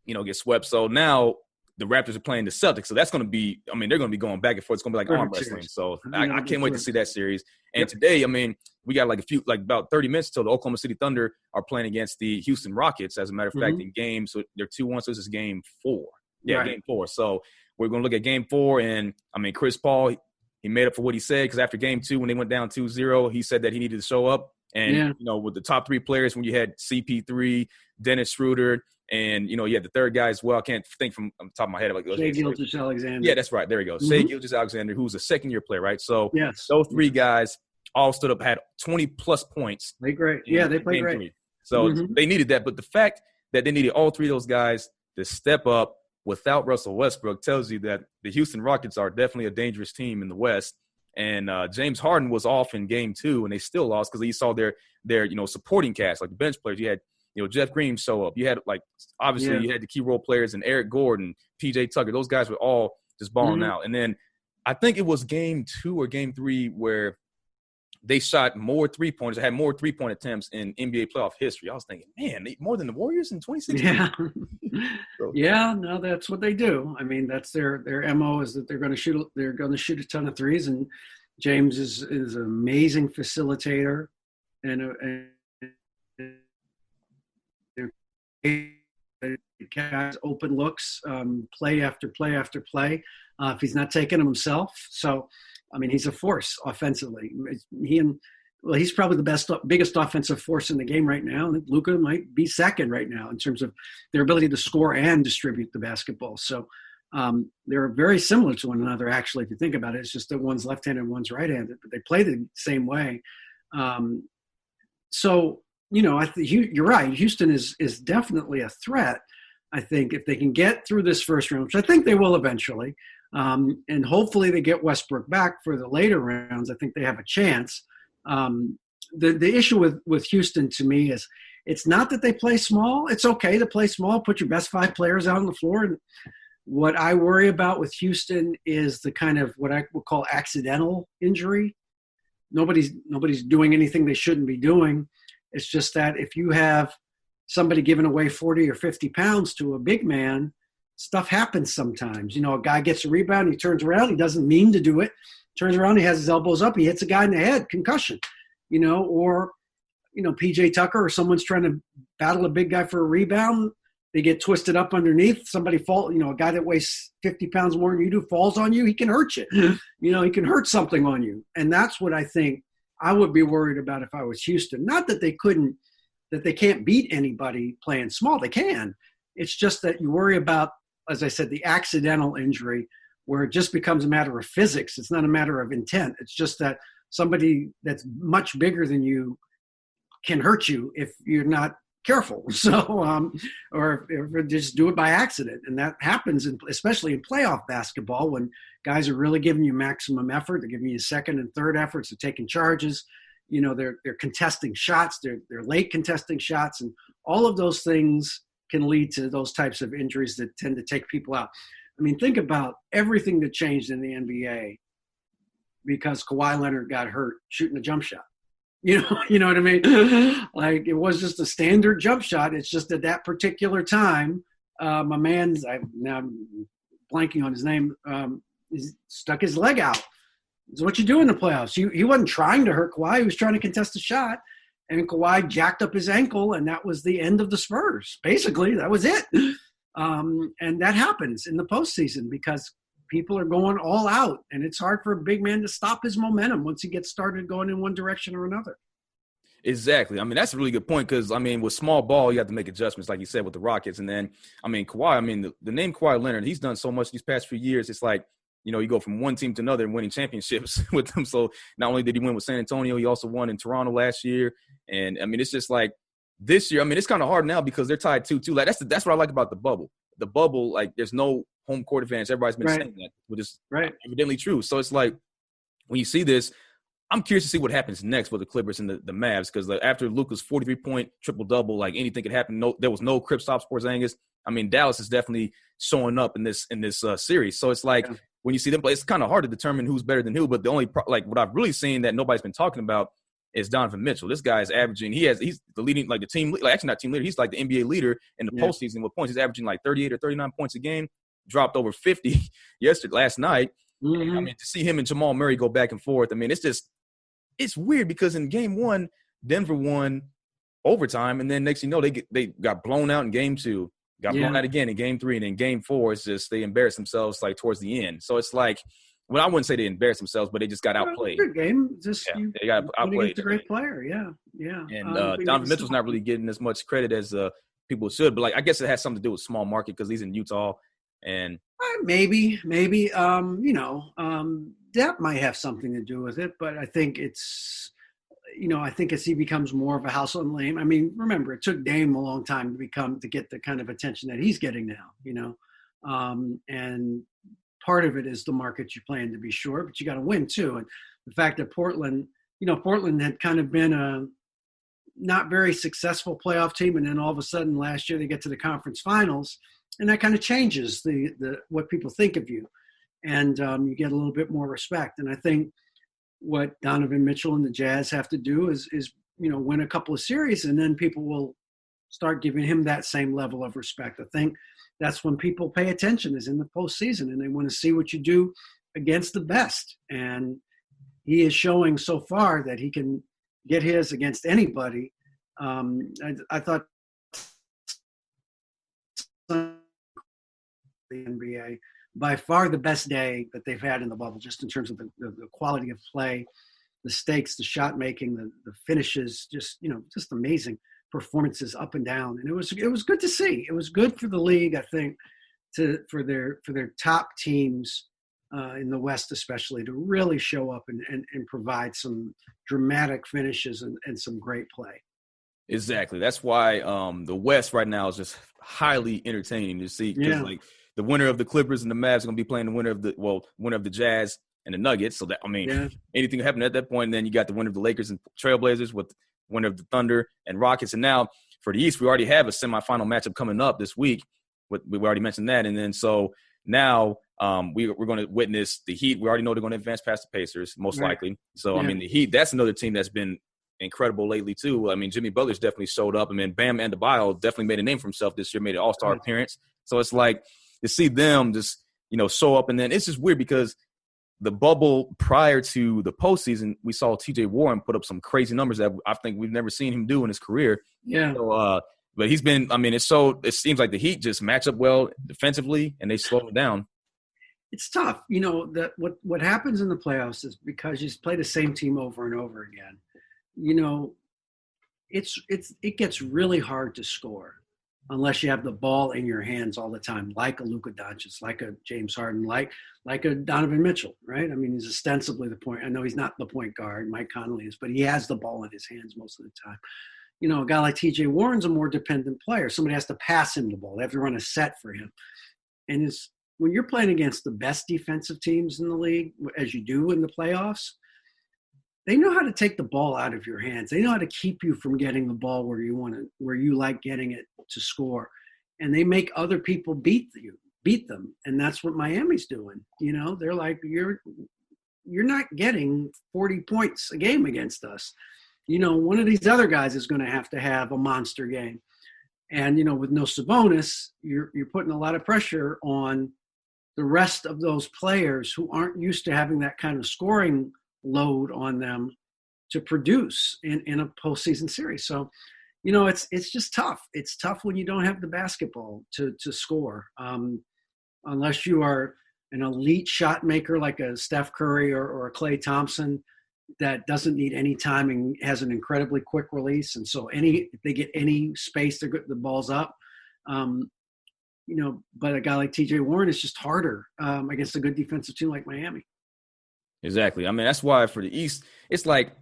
get swept. So now the Raptors are playing the Celtics. So that's going to be – I mean, they're going to be going back and forth. It's going to be like arm wrestling. So I can't wait to see that series. And today, I mean, we got about 30 minutes until the Oklahoma City Thunder are playing against the Houston Rockets, as a matter of fact, in game. So they're 2-1, so this is game 4. Yeah, Game 4. So we're going to look at game 4. And, I mean, Chris Paul, he made up for what he said because after game 2, when they went down 2-0, he said that he needed to show up. And, with the top 3 players, when you had CP3, Dennis Schroeder, and, you had the third guy as well. I can't think from the top of my head. Shai Gilgeous-Alexander. Yeah, that's right. There you go. Shai Gilgeous-Alexander, who's a second-year player, right? So those 3 guys all stood up, had 20-plus points. They great. Yeah, they played great. 3. So they needed that. But the fact that they needed all 3 of those guys to step up without Russell Westbrook tells you that the Houston Rockets are definitely a dangerous team in the West. And James Harden was off in game 2, and they still lost because you saw their supporting cast, like the bench players. You had Jeff Green show up. You had you had the key role players and Eric Gordon, PJ Tucker. Those guys were all just balling out. And then I think it was game 2 or game 3 where they shot more 3-pointers, had more 3-point attempts in NBA playoff history. I was thinking, man, more than the Warriors in 2016. Yeah. No, that's what they do. I mean, that's their MO is that they're going to shoot a ton of threes, and James is an amazing facilitator and guys open looks, play after play after play. If he's not taking them himself, so I mean he's a force offensively. He's probably the biggest offensive force in the game right now. And Luka might be second right now in terms of their ability to score and distribute the basketball. So they're very similar to one another. Actually, if you think about it, it's just that one's left-handed and one's right-handed, but they play the same way. So. I think you're right. Houston is definitely a threat. I think if they can get through this first round, which I think they will eventually, and hopefully they get Westbrook back for the later rounds, I think they have a chance. The issue with Houston to me is it's not that they play small. It's okay to play small. Put your best 5 players out on the floor. And what I worry about with Houston is the kind of what I would call accidental injury. Nobody's doing anything they shouldn't be doing. It's just that if you have somebody giving away 40 or 50 pounds to a big man, stuff happens sometimes. A guy gets a rebound, he turns around, he doesn't mean to do it, turns around, he has his elbows up, he hits a guy in the head, concussion, or, PJ Tucker or someone's trying to battle a big guy for a rebound, they get twisted up underneath, somebody a guy that weighs 50 pounds more than you do falls on you, he can hurt you. He can hurt something on you. And that's what I think I would be worried about if I was Houston. Not that they can't beat anybody playing small. They can. It's just that you worry about, as I said, the accidental injury where it just becomes a matter of physics. It's not a matter of intent. It's just that somebody that's much bigger than you can hurt you if you're not careful. So, or just do it by accident. And that happens, especially in playoff basketball when guys are really giving you maximum effort. They're giving you second and third efforts. They're taking charges. They're contesting shots. They're late contesting shots. And all of those things can lead to those types of injuries that tend to take people out. I mean, think about everything that changed in the NBA because Kawhi Leonard got hurt shooting a jump shot. You know what I mean? Like, it was just a standard jump shot. It's just at that particular time, my man's, now I'm blanking on his name, he stuck his leg out. It's what you do in the playoffs. He wasn't trying to hurt Kawhi. He was trying to contest a shot. And Kawhi jacked up his ankle, and that was the end of the Spurs. Basically, that was it. And that happens in the postseason because people are going all out, and it's hard for a big man to stop his momentum once he gets started going in one direction or another. Exactly. I mean, that's a really good point because, I mean, with small ball, you have to make adjustments, like you said, with the Rockets. And then, I mean, Kawhi, I mean, the name Kawhi Leonard, he's done so much these past few years. It's like, you know, you go from one team to another and winning championships with them. So not only did he win with San Antonio, he also won in Toronto last year. And, I mean, it's just like this year, I mean, it's kind of hard now because they're tied 2-2. Like, that's what I like about the bubble. The bubble, like, there's no home court advantage. Everybody's been saying that, which is evidently true. So it's like when you see this, I'm curious to see what happens next with the Clippers and the Mavs because after Luka's 43-point triple-double, like anything could happen. No, there was no Kristaps Porzingis. I mean, Dallas is definitely showing up in this series. So it's like when you see them play, it's kind of hard to determine who's better than who. But the only what I've really seen that nobody's been talking about is Donovan Mitchell. This guy is averaging. He's the leading, like the team, like actually not team leader. He's like the NBA leader in the postseason with points. He's averaging like 38 or 39 points a game. Dropped over 50 last night. Mm-hmm. I mean, to see him and Jamal Murray go back and forth. I mean, it's weird because in game one, Denver won overtime, and then next thing you know, they got blown out in game two, got blown out again in game three, and in game four, it's just they embarrassed themselves like towards the end. So it's like, well, I wouldn't say they embarrassed themselves, but they just got outplayed. Good game, just they got outplayed. It's a great player, yeah. And Donovan Mitchell's not really getting as much credit as people should, but like I guess it has something to do with small market because he's in Utah. And maybe, that might have something to do with it, but I think it's, I think as he becomes more of a household name. I mean, remember, it took Dame a long time to get the kind of attention that he's getting now, and part of it is the market you're playing, to be sure, but you got to win too. And the fact that Portland had kind of been a not very successful playoff team, and then all of a sudden last year they get to the conference finals. And that kind of changes the what people think of you, and you get a little bit more respect. And I think what Donovan Mitchell and the Jazz have to do is win a couple of series, and then people will start giving him that same level of respect. I think that's when people pay attention, is in the postseason, and they want to see what you do against the best. And he is showing so far that he can get his against anybody. I thought the NBA by far the best day that they've had in the bubble, just in terms of the quality of play, the stakes, the shot making, the finishes, just amazing performances up and down. And it was good to see. It was good for the league, I think, for their top teams in the West especially to really show up and provide some dramatic finishes and some great play. Exactly. That's why the West right now is just highly entertaining to see because like the winner of the Clippers and the Mavs are going to be playing the winner of the Jazz and the Nuggets. So that, I mean, anything can happen at that point. And then you got the winner of the Lakers and Trailblazers with winner of the Thunder and Rockets. And now for the East, we already have a semifinal matchup coming up this week. We already mentioned that. And then so now we're going to witness the Heat. We already know they're going to advance past the Pacers, most likely. So, I mean, the Heat, that's another team that's been incredible lately too. I mean, Jimmy Butler's definitely showed up. I mean, Bam Adebayo definitely made a name for himself this year, made an all-star appearance. So it's like to see them just, show up. And then it's just weird because the bubble prior to the postseason, we saw TJ Warren put up some crazy numbers that I think we've never seen him do in his career. Yeah. So, but he's been, I mean, it seems like the Heat just match up well defensively and they slow it down. It's tough. That what happens in the playoffs is because you play the same team over and over again. It gets really hard to score unless you have the ball in your hands all the time, like a Luka Doncic, like a James Harden, like a Donovan Mitchell, right? I mean, he's ostensibly the point. I know he's not the point guard, Mike Conley is, but he has the ball in his hands most of the time. A guy like TJ Warren's a more dependent player. Somebody has to pass him the ball. They have to run a set for him. And when you're playing against the best defensive teams in the league, as you do in the playoffs, they know how to take the ball out of your hands. They know how to keep you from getting the ball where you like getting it to score. and they make other people beat them. And that's what Miami's doing. They're like, you're not getting 40 points a game against us. One of these other guys is going to have a monster game. And, with no Sabonis, you're putting a lot of pressure on the rest of those players who aren't used to having that kind of scoring load on them to produce in a postseason series. So, it's just tough. It's tough when you don't have the basketball to score, unless you are an elite shot maker like a Steph Curry or a Klay Thompson that doesn't need any time and has an incredibly quick release. And so if they get any space, they're getting the balls up. But a guy like TJ Warren is just harder against a good defensive team like Miami. Exactly. I mean, that's why for the East, it's like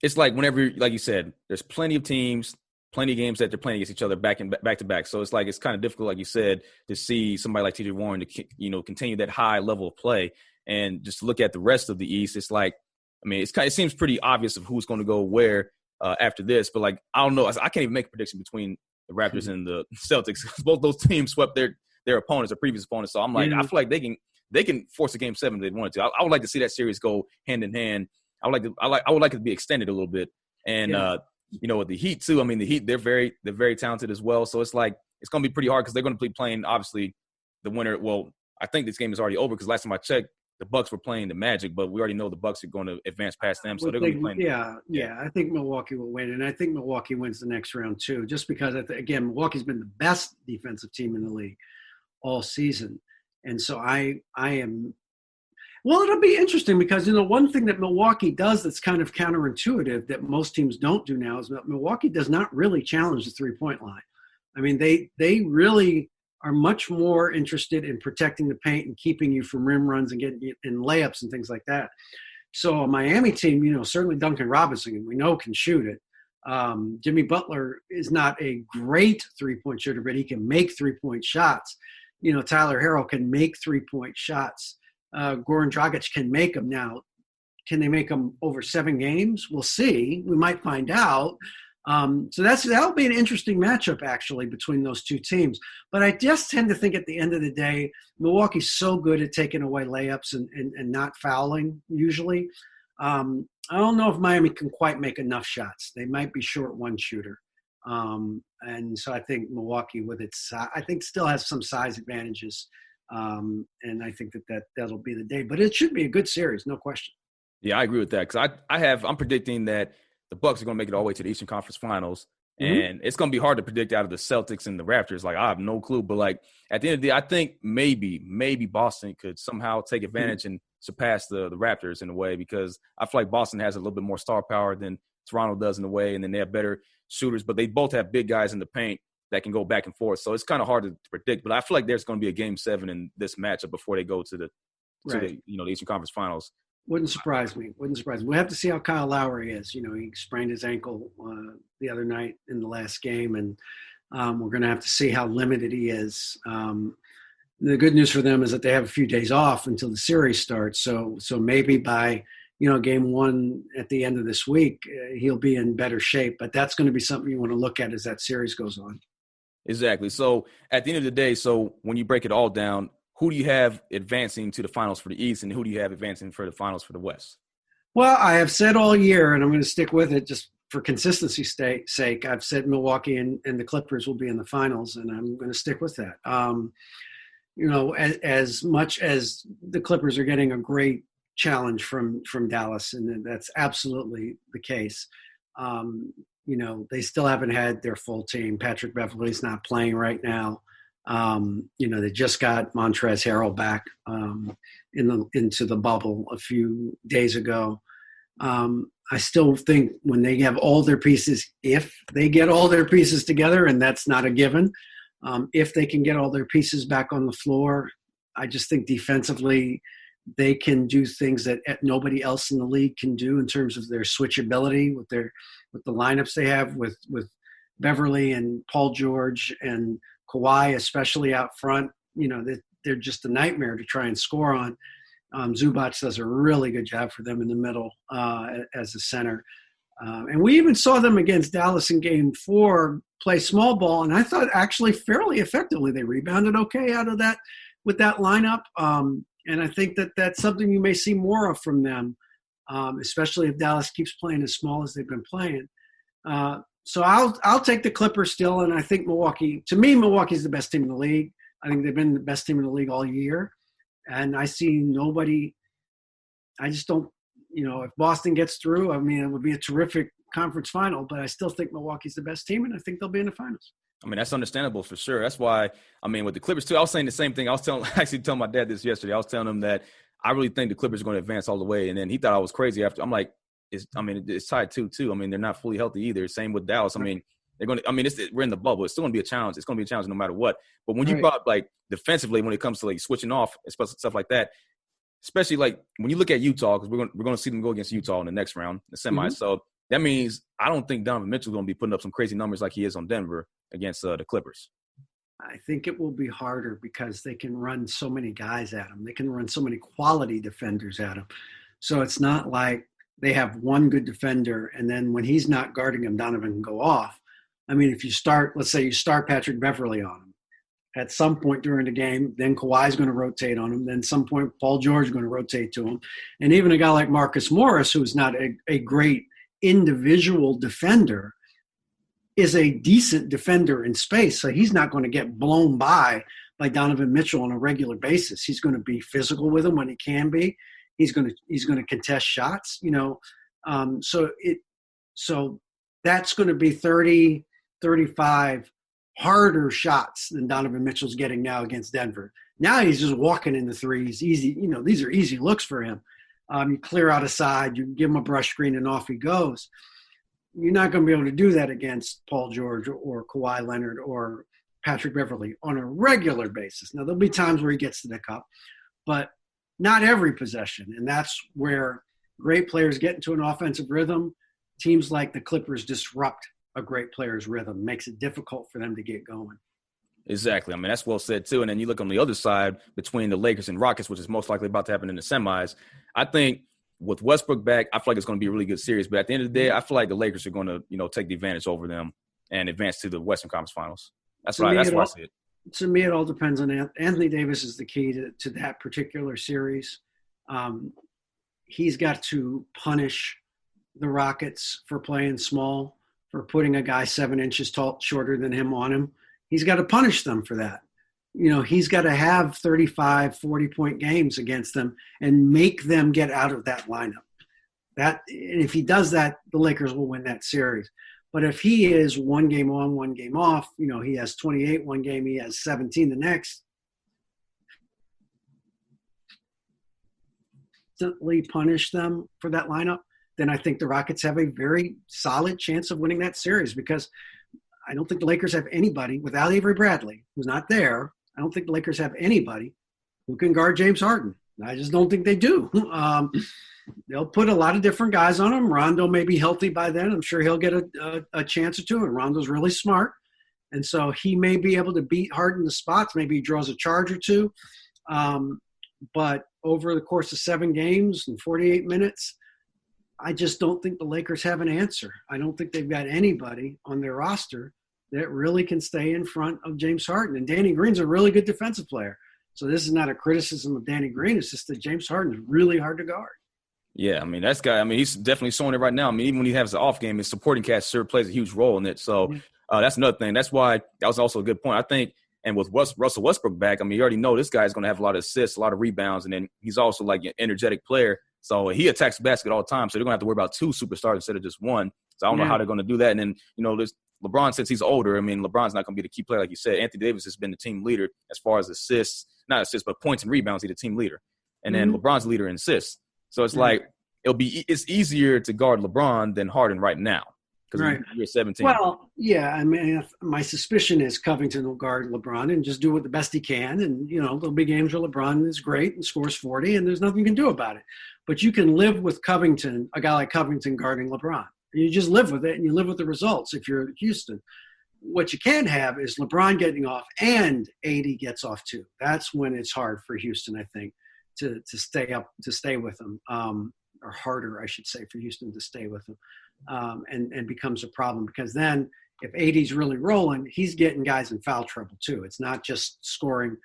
whenever, like you said, there's plenty of teams, plenty of games that they're playing against each other back to back. So it's like it's kind of difficult, like you said, to see somebody like TJ Warren to continue that high level of play. And just to look at the rest of the East, it's like, I mean, it seems pretty obvious of who's going to go where after this. But, like, I don't know. I can't even make a prediction between the Raptors and the Celtics. Both those teams swept their opponents, their previous opponents. So I'm like, I feel like they can force a Game 7 if they wanted to. I would like to see that series go hand in hand. I would like it to be extended a little bit. And with the Heat too. I mean, the Heat they're very talented as well. So it's like it's going to be pretty hard because they're going to be playing obviously the winner. Well, I think this game is already over because last time I checked, the Bucks were playing the Magic, but we already know the Bucks are going to advance past them, so they're going to be playing. Yeah. I think Milwaukee will win, and I think Milwaukee wins the next round too, just because again, Milwaukee's been the best defensive team in the league all season, and so I am. Well, it'll be interesting because one thing that Milwaukee does that's kind of counterintuitive that most teams don't do now is that Milwaukee does not really challenge the 3-point line. I mean, they really are much more interested in protecting the paint and keeping you from rim runs and getting you in layups and things like that. So a Miami team, certainly Duncan Robinson, we know can shoot it. Jimmy Butler is not a great 3-point shooter, but he can make 3-point shots. Tyler Herro can make 3-point shots. Goran Dragic can make them now. Can they make them over 7 games? We'll see. We might find out. So that'll be an interesting matchup actually between those two teams. But I just tend to think at the end of the day, Milwaukee's so good at taking away layups and not fouling usually. I don't know if Miami can quite make enough shots. They might be short one shooter. And so I think Milwaukee with its I think still has some size advantages. And I think that'll be the day. But it should be a good series, no question. Yeah, I agree with that because I'm predicting that the Bucks are going to make it all the way to the Eastern Conference Finals, and it's going to be hard to predict out of the Celtics and the Raptors. Like I have no clue, but like at the end of the day, I think maybe Boston could somehow take advantage and surpass the Raptors in a way because I feel like Boston has a little bit more star power than Toronto does in a way, and then they have better shooters, but they both have big guys in the paint that can go back and forth. So it's kind of hard to predict, but I feel like there's going to be a Game 7 in this matchup before they go to the Eastern Conference Finals. Wouldn't surprise me. We'll have to see how Kyle Lowry is. He sprained his ankle the other night in the last game, and we're going to have to see how limited he is. The good news for them is that they have a few days off until the series starts. So maybe by Game 1 at the end of this week, he'll be in better shape. But that's going to be something you want to look at as that series goes on. Exactly. So at the end of the day, so when you break it all down, who do you have advancing to the finals for the East, and who do you have advancing for the finals for the West? Well, I have said all year, and I'm going to stick with it just for consistency's sake. I've said Milwaukee and the Clippers will be in the finals, and I'm going to stick with that. As much as the Clippers are getting a great challenge from Dallas, and that's absolutely the case. They still haven't had their full team. Patrick Beverley's not playing right now. They just got Montrezl Harrell back into the bubble a few days ago. I still think when they have all their pieces, if they get all their pieces together, and that's not a given, if they can get all their pieces back on the floor, I just think defensively they can do things that nobody else in the league can do in terms of their switchability with the lineups they have with Beverley and Paul George and Kawhi, especially out front. They're just a nightmare to try and score on. Zubac does a really good job for them in the middle as a center. And we even saw them against Dallas in Game 4 play small ball, and I thought actually fairly effectively. They rebounded okay out of that with that lineup, and I think that that's something you may see more of from them, especially if Dallas keeps playing as small as they've been playing. So I'll take the Clippers still, and I think Milwaukee. To me, Milwaukee's the best team in the league. I think they've been the best team in the league all year, and I see nobody. I just don't. If Boston gets through, I mean, it would be a terrific conference final, but I still think Milwaukee's the best team, and I think they'll be in the finals. I mean, that's understandable for sure. That's why, I mean, with the Clippers too, I was saying the same thing. I was actually telling my dad this yesterday. I was telling him that I really think the Clippers are going to advance all the way, and then he thought I was crazy after. I'm like, it's tied 2-2. I mean, they're not fully healthy either. Same with Dallas. I mean, they're going to. I mean, we're in the bubble. It's still going to be a challenge. It's going to be a challenge no matter what. But when you brought like defensively, when it comes to like switching off, stuff like that. Especially like when you look at Utah, because we're going to see them go against Utah in the next round, the semis. Mm-hmm. So that means I don't think Donovan Mitchell's going to be putting up some crazy numbers like he is on Denver against the Clippers. I think it will be harder because they can run so many guys at him. They can run so many quality defenders at him. So it's not like they have one good defender, and then when he's not guarding him, Donovan can go off. I mean, if you start, let's say you start Patrick Beverley on him. At some point during the game, then Kawhi's going to rotate on him. Then some point, Paul George is going to rotate to him. And even a guy like Marcus Morris, who's not a great individual defender, is a decent defender in space. So he's not going to get blown by Donovan Mitchell on a regular basis. He's going to be physical with him when he can be. He's going to contest shots, So that's going to be 30, 35 harder shots than Donovan Mitchell's getting now against Denver. Now he's just walking in the threes. Easy, these are easy looks for him. You clear out a side, you give him a brush screen, and off he goes. You're not going to be able to do that against Paul George or Kawhi Leonard or Patrick Beverley on a regular basis. Now, there'll be times where he gets to the cup, but not every possession. And that's where great players get into an offensive rhythm. Teams like the Clippers disrupt a great player's rhythm, makes it difficult for them to get going. Exactly. I mean, that's well said, too. And then you look on the other side between the Lakers and Rockets, which is most likely about to happen in the semis. I think with Westbrook back, I feel like it's going to be a really good series. But at the end of the day, I feel like the Lakers are going to, take the advantage over them and advance to the Western Conference Finals. That's why I see it. To me, it all depends on Anthony Davis is the key to that particular series. He's got to punish the Rockets for playing small, for putting a guy 7 inches shorter than him on him. He's got to punish them for that. He's got to have 35, 40-point games against them and make them get out of that lineup. And if he does that, the Lakers will win that series. But if he is 1 game on, 1 game off, he has 28 one game, he has 17 the next, instantly punish them for that lineup, then I think the Rockets have a very solid chance of winning that series, because I don't think the Lakers have anybody without Avery Bradley, who's not there. I don't think the Lakers have anybody who can guard James Harden. I just don't think they do. They'll put a lot of different guys on him. Rondo may be healthy by then. I'm sure he'll get a chance or two, and Rondo's really smart. And so he may be able to beat Harden the spots. Maybe he draws a charge or two. But over the course of 7 games and 48 minutes, I just don't think the Lakers have an answer. I don't think they've got anybody on their roster that really can stay in front of James Harden. And Danny Green's a really good defensive player. So this is not a criticism of Danny Green. It's just that James Harden is really hard to guard. Yeah, I mean, he's definitely showing it right now. I mean, even when he has the off game, his supporting cast sure plays a huge role in it. So that's another thing. That's why that was also a good point. I think, and with Russell Westbrook back, I mean, you already know this guy's going to have a lot of assists, a lot of rebounds, and then he's also like an energetic player. So he attacks the basket all the time. So they're going to have to worry about 2 superstars instead of just 1. So I don't know how they're going to do that. And then, there's LeBron, since he's older, I mean, LeBron's not going to be the key player, like you said. Anthony Davis has been the team leader as far as assists, not assists, but points and rebounds. He's the team leader. And then LeBron's leader in assists. So it's like it's easier to guard LeBron than Harden right now. Because you're 17. Well, yeah, I mean, my suspicion is Covington will guard LeBron and just do it the best he can. And, there'll be games where LeBron is great and scores 40, and there's nothing you can do about it. But you can live with Covington, a guy like Covington guarding LeBron. You just live with it, and you live with the results if you're Houston. What you can have is LeBron getting off and AD gets off too. That's when it's hard for Houston, I think, to stay with them. or harder, I should say, for Houston to stay with him, and becomes a problem, because then if AD's really rolling, he's getting guys in foul trouble too. It's not just scoring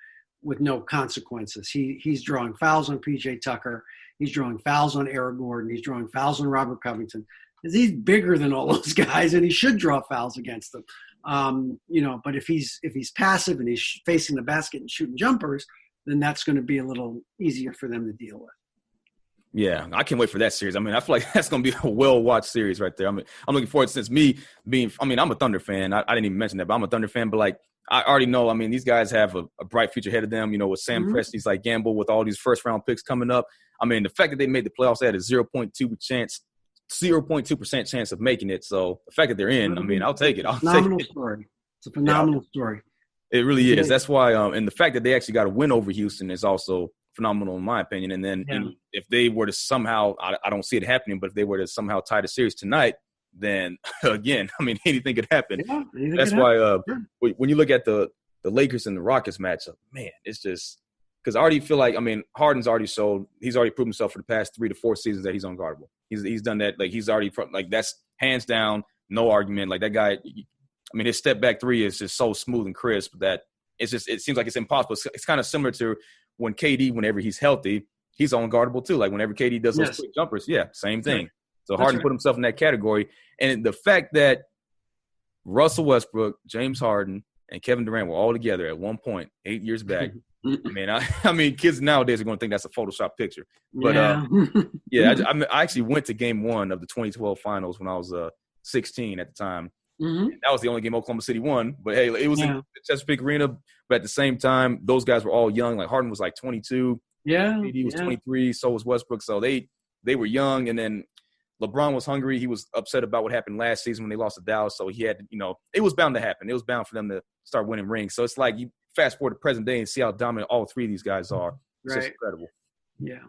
with no consequences. He's drawing fouls on PJ Tucker. He's drawing fouls on Eric Gordon. He's drawing fouls on Robert Covington. He's bigger than all those guys, and he should draw fouls against them. But if he's passive and he's facing the basket and shooting jumpers, then that's going to be a little easier for them to deal with. Yeah, I can't wait for that series. I mean, I feel like that's going to be a well-watched series right there. I'm looking forward, since me being – I'm a Thunder fan. I didn't even mention that, but I'm a Thunder fan. But, like, I already know, these guys have a bright future ahead of them, with Sam Presti's, like, gamble with all these first-round picks coming up. The fact that they made the playoffs, they had a 0.2% chance of making it. So, the fact that they're in, I'll take it. Phenomenal story. It's a phenomenal story. It really is. That's why and the fact that they actually got a win over Houston is also phenomenal in my opinion. And then if they were to somehow, I don't see it happening, but if they were to somehow tie the series tonight, then again, anything could happen. Yeah, that's why when you look at the Lakers and the Rockets matchup, man, it's just because I already feel like, Harden's already showed, he's already proven himself for the past 3 to 4 seasons that he's unguardable. He's done that. Like, he's already, like, that's hands down, no argument. Like, that guy, his step back three is just so smooth and crisp that it seems like it's impossible. It's kind of similar to when KD, whenever he's healthy, he's unguardable too. Like, whenever KD does those quick jumpers, same thing. Right. So Harden put himself in that category. And the fact that Russell Westbrook, James Harden, and Kevin Durant were all together at one point 8 years back. Kids nowadays are going to think that's a Photoshop picture. But I actually went to Game 1 of the 2012 Finals when I was 16 at the time. Mm-hmm. That was the only game Oklahoma City won. But, hey, it was in the Chesapeake Arena. But at the same time, those guys were all young. Like, Harden was like 22. Yeah. He was 23. So was Westbrook. So they were young. And then LeBron was hungry. He was upset about what happened last season when they lost to Dallas. So he had to, it was bound to happen. It was bound for them to start winning rings. So it's like you fast forward to present day and see how dominant all three of these guys are. It's just incredible. Yeah.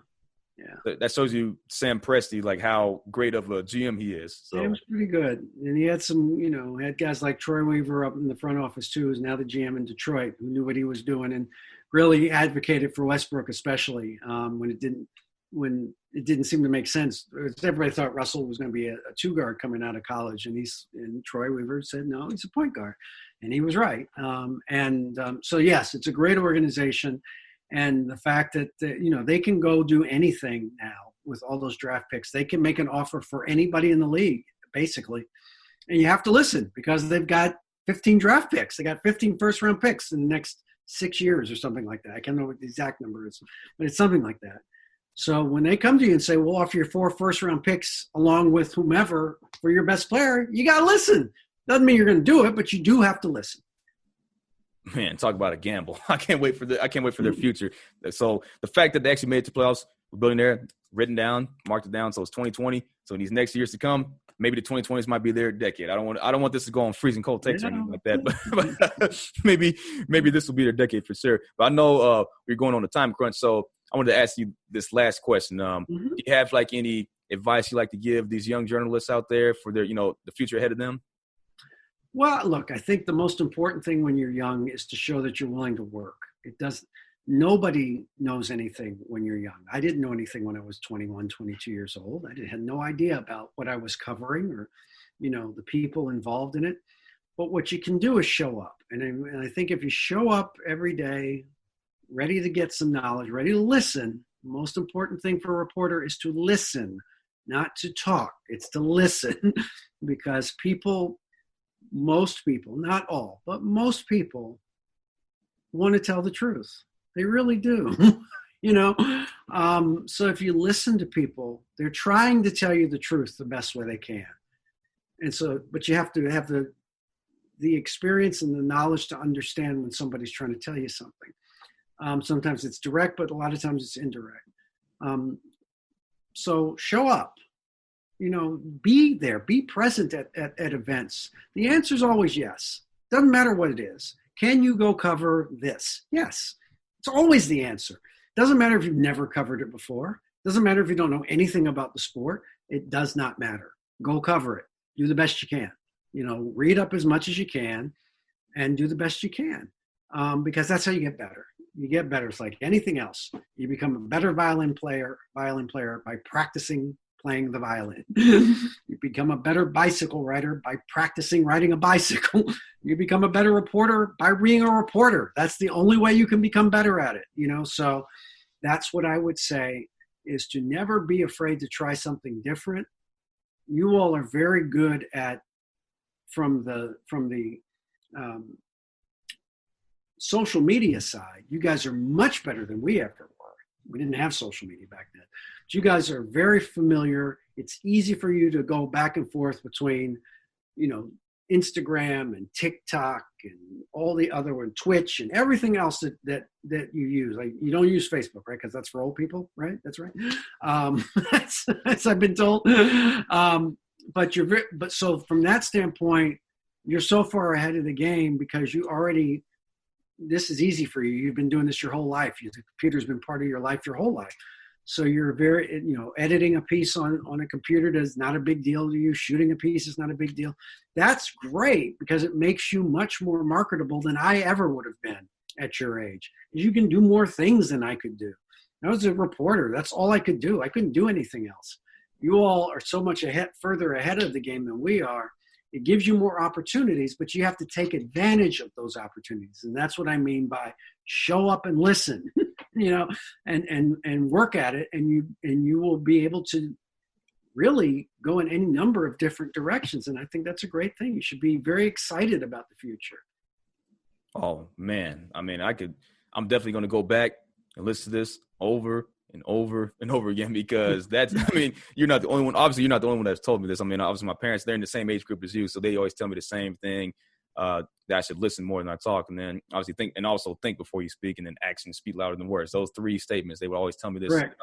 Yeah. That shows you Sam Presti, like, how great of a GM he is. So. Sam's pretty good. And he had some, had guys like Troy Weaver up in the front office too, who's now the GM in Detroit, who knew what he was doing and really advocated for Westbrook, especially when it didn't seem to make sense. Everybody thought Russell was going to be a two guard coming out of college, and Troy Weaver said, no, he's a point guard. And he was right. So yes, it's a great organization. And the fact that, they can go do anything now with all those draft picks. They can make an offer for anybody in the league, basically. And you have to listen because they've got 15 draft picks. They got 15 first-round picks in the next 6 years or something like that. I can't know what the exact number is, but it's something like that. So when they come to you and say, we'll offer you 4 first-round picks along with whomever for your best player, you got to listen. Doesn't mean you're going to do it, but you do have to listen. Man, talk about a gamble. I can't wait for their future. So the fact that they actually made it to playoffs, we're building there, written down, marked it down. So it's 2020. So in these next years to come, maybe the 2020s might be their decade. I don't want this to go on freezing cold takes or anything like that. But maybe this will be their decade for sure. But I know we're going on a time crunch. So I wanted to ask you this last question. Do you have like any advice you like to give these young journalists out there for their, the future ahead of them? Well, look, I think the most important thing when you're young is to show that you're willing to work. Nobody knows anything when you're young. I didn't know anything when I was 21, 22 years old. I had no idea about what I was covering or, the people involved in it. But what you can do is show up. And I think if you show up every day, ready to get some knowledge, ready to listen, the most important thing for a reporter is to listen, not to talk. It's to listen because most people, not all, but most people want to tell the truth. They really do, So if you listen to people, they're trying to tell you the truth the best way they can. And so, but you have to have the experience and the knowledge to understand when somebody's trying to tell you something. Sometimes it's direct, but a lot of times it's indirect. So show up. Be there, be present at events. The answer is always yes. Doesn't matter what it is. Can you go cover this? Yes. It's always the answer. Doesn't matter if you've never covered it before. Doesn't matter if you don't know anything about the sport. It does not matter. Go cover it. Do the best you can. Read up as much as you can and do the best you can because that's how you get better. You get better. It's like anything else. You become a better violin player by practicing playing the violin. You become a better bicycle rider by practicing riding a bicycle. You become a better reporter by being a reporter. That's the only way you can become better at it, you know? So that's what I would say, is to never be afraid to try something different. You all are very good at, from the social media side, you guys are much better than we ever were. We didn't have social media back then. But you guys are very familiar. It's easy for you to go back and forth between, you know, Instagram and TikTok and all the other one, Twitch and everything else that you use. Like, you don't use Facebook, right? Because that's for old people, right? That's right. That's I've been told. But so from that standpoint, you're so far ahead of the game because this is easy for you. You've been doing this your whole life. The computer's been part of your life your whole life. So you're very, you know, editing a piece on a computer is not a big deal to you. Shooting a piece is not a big deal. That's great because it makes you much more marketable than I ever would have been at your age. You can do more things than I could do. I was a reporter. That's all I could do. I couldn't do anything else. You all are so much further ahead of the game than we are. It gives you more opportunities, but you have to take advantage of those opportunities. And that's what I mean by show up and listen, you know, and work at it. And you will be able to really go in any number of different directions. And I think that's a great thing. You should be very excited about the future. Oh man. I mean, I'm definitely going to go back and listen to this over and over and over again, because that's, I mean, you're not the only one. Obviously, you're not the only one that's told me this. I mean, obviously my parents, they're in the same age group as you. So they always tell me the same thing, that I should listen more than I talk. And then obviously think before you speak, and then actions speak louder than words. Those three statements, they would always tell me this. Correct.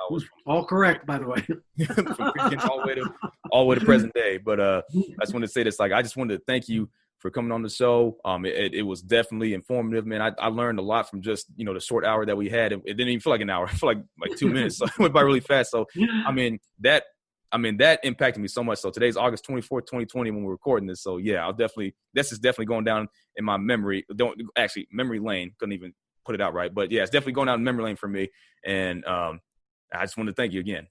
All correct, by the way. From all the way to present day. But I just wanted to say this, like, I just wanted to thank you for coming on the show. It was definitely informative, man. I learned a lot from just, you know, the short hour that we had. It didn't even feel like an hour. It felt like 2 minutes. So it went by really fast. So, I mean, that impacted me so much. So today's August 24th, 2020 when we're recording this. So yeah, this is definitely going down in my memory. Memory lane. Couldn't even put it out right. But yeah, it's definitely going down memory lane for me. And I just want to thank you again.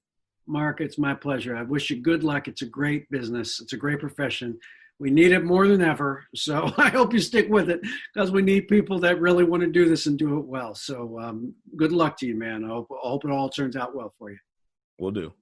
Mark, it's my pleasure. I wish you good luck. It's a great business. It's a great profession. We need it more than ever. So I hope you stick with it, because we need people that really want to do this and do it well. So good luck to you, man. I hope it all turns out well for you. Will do.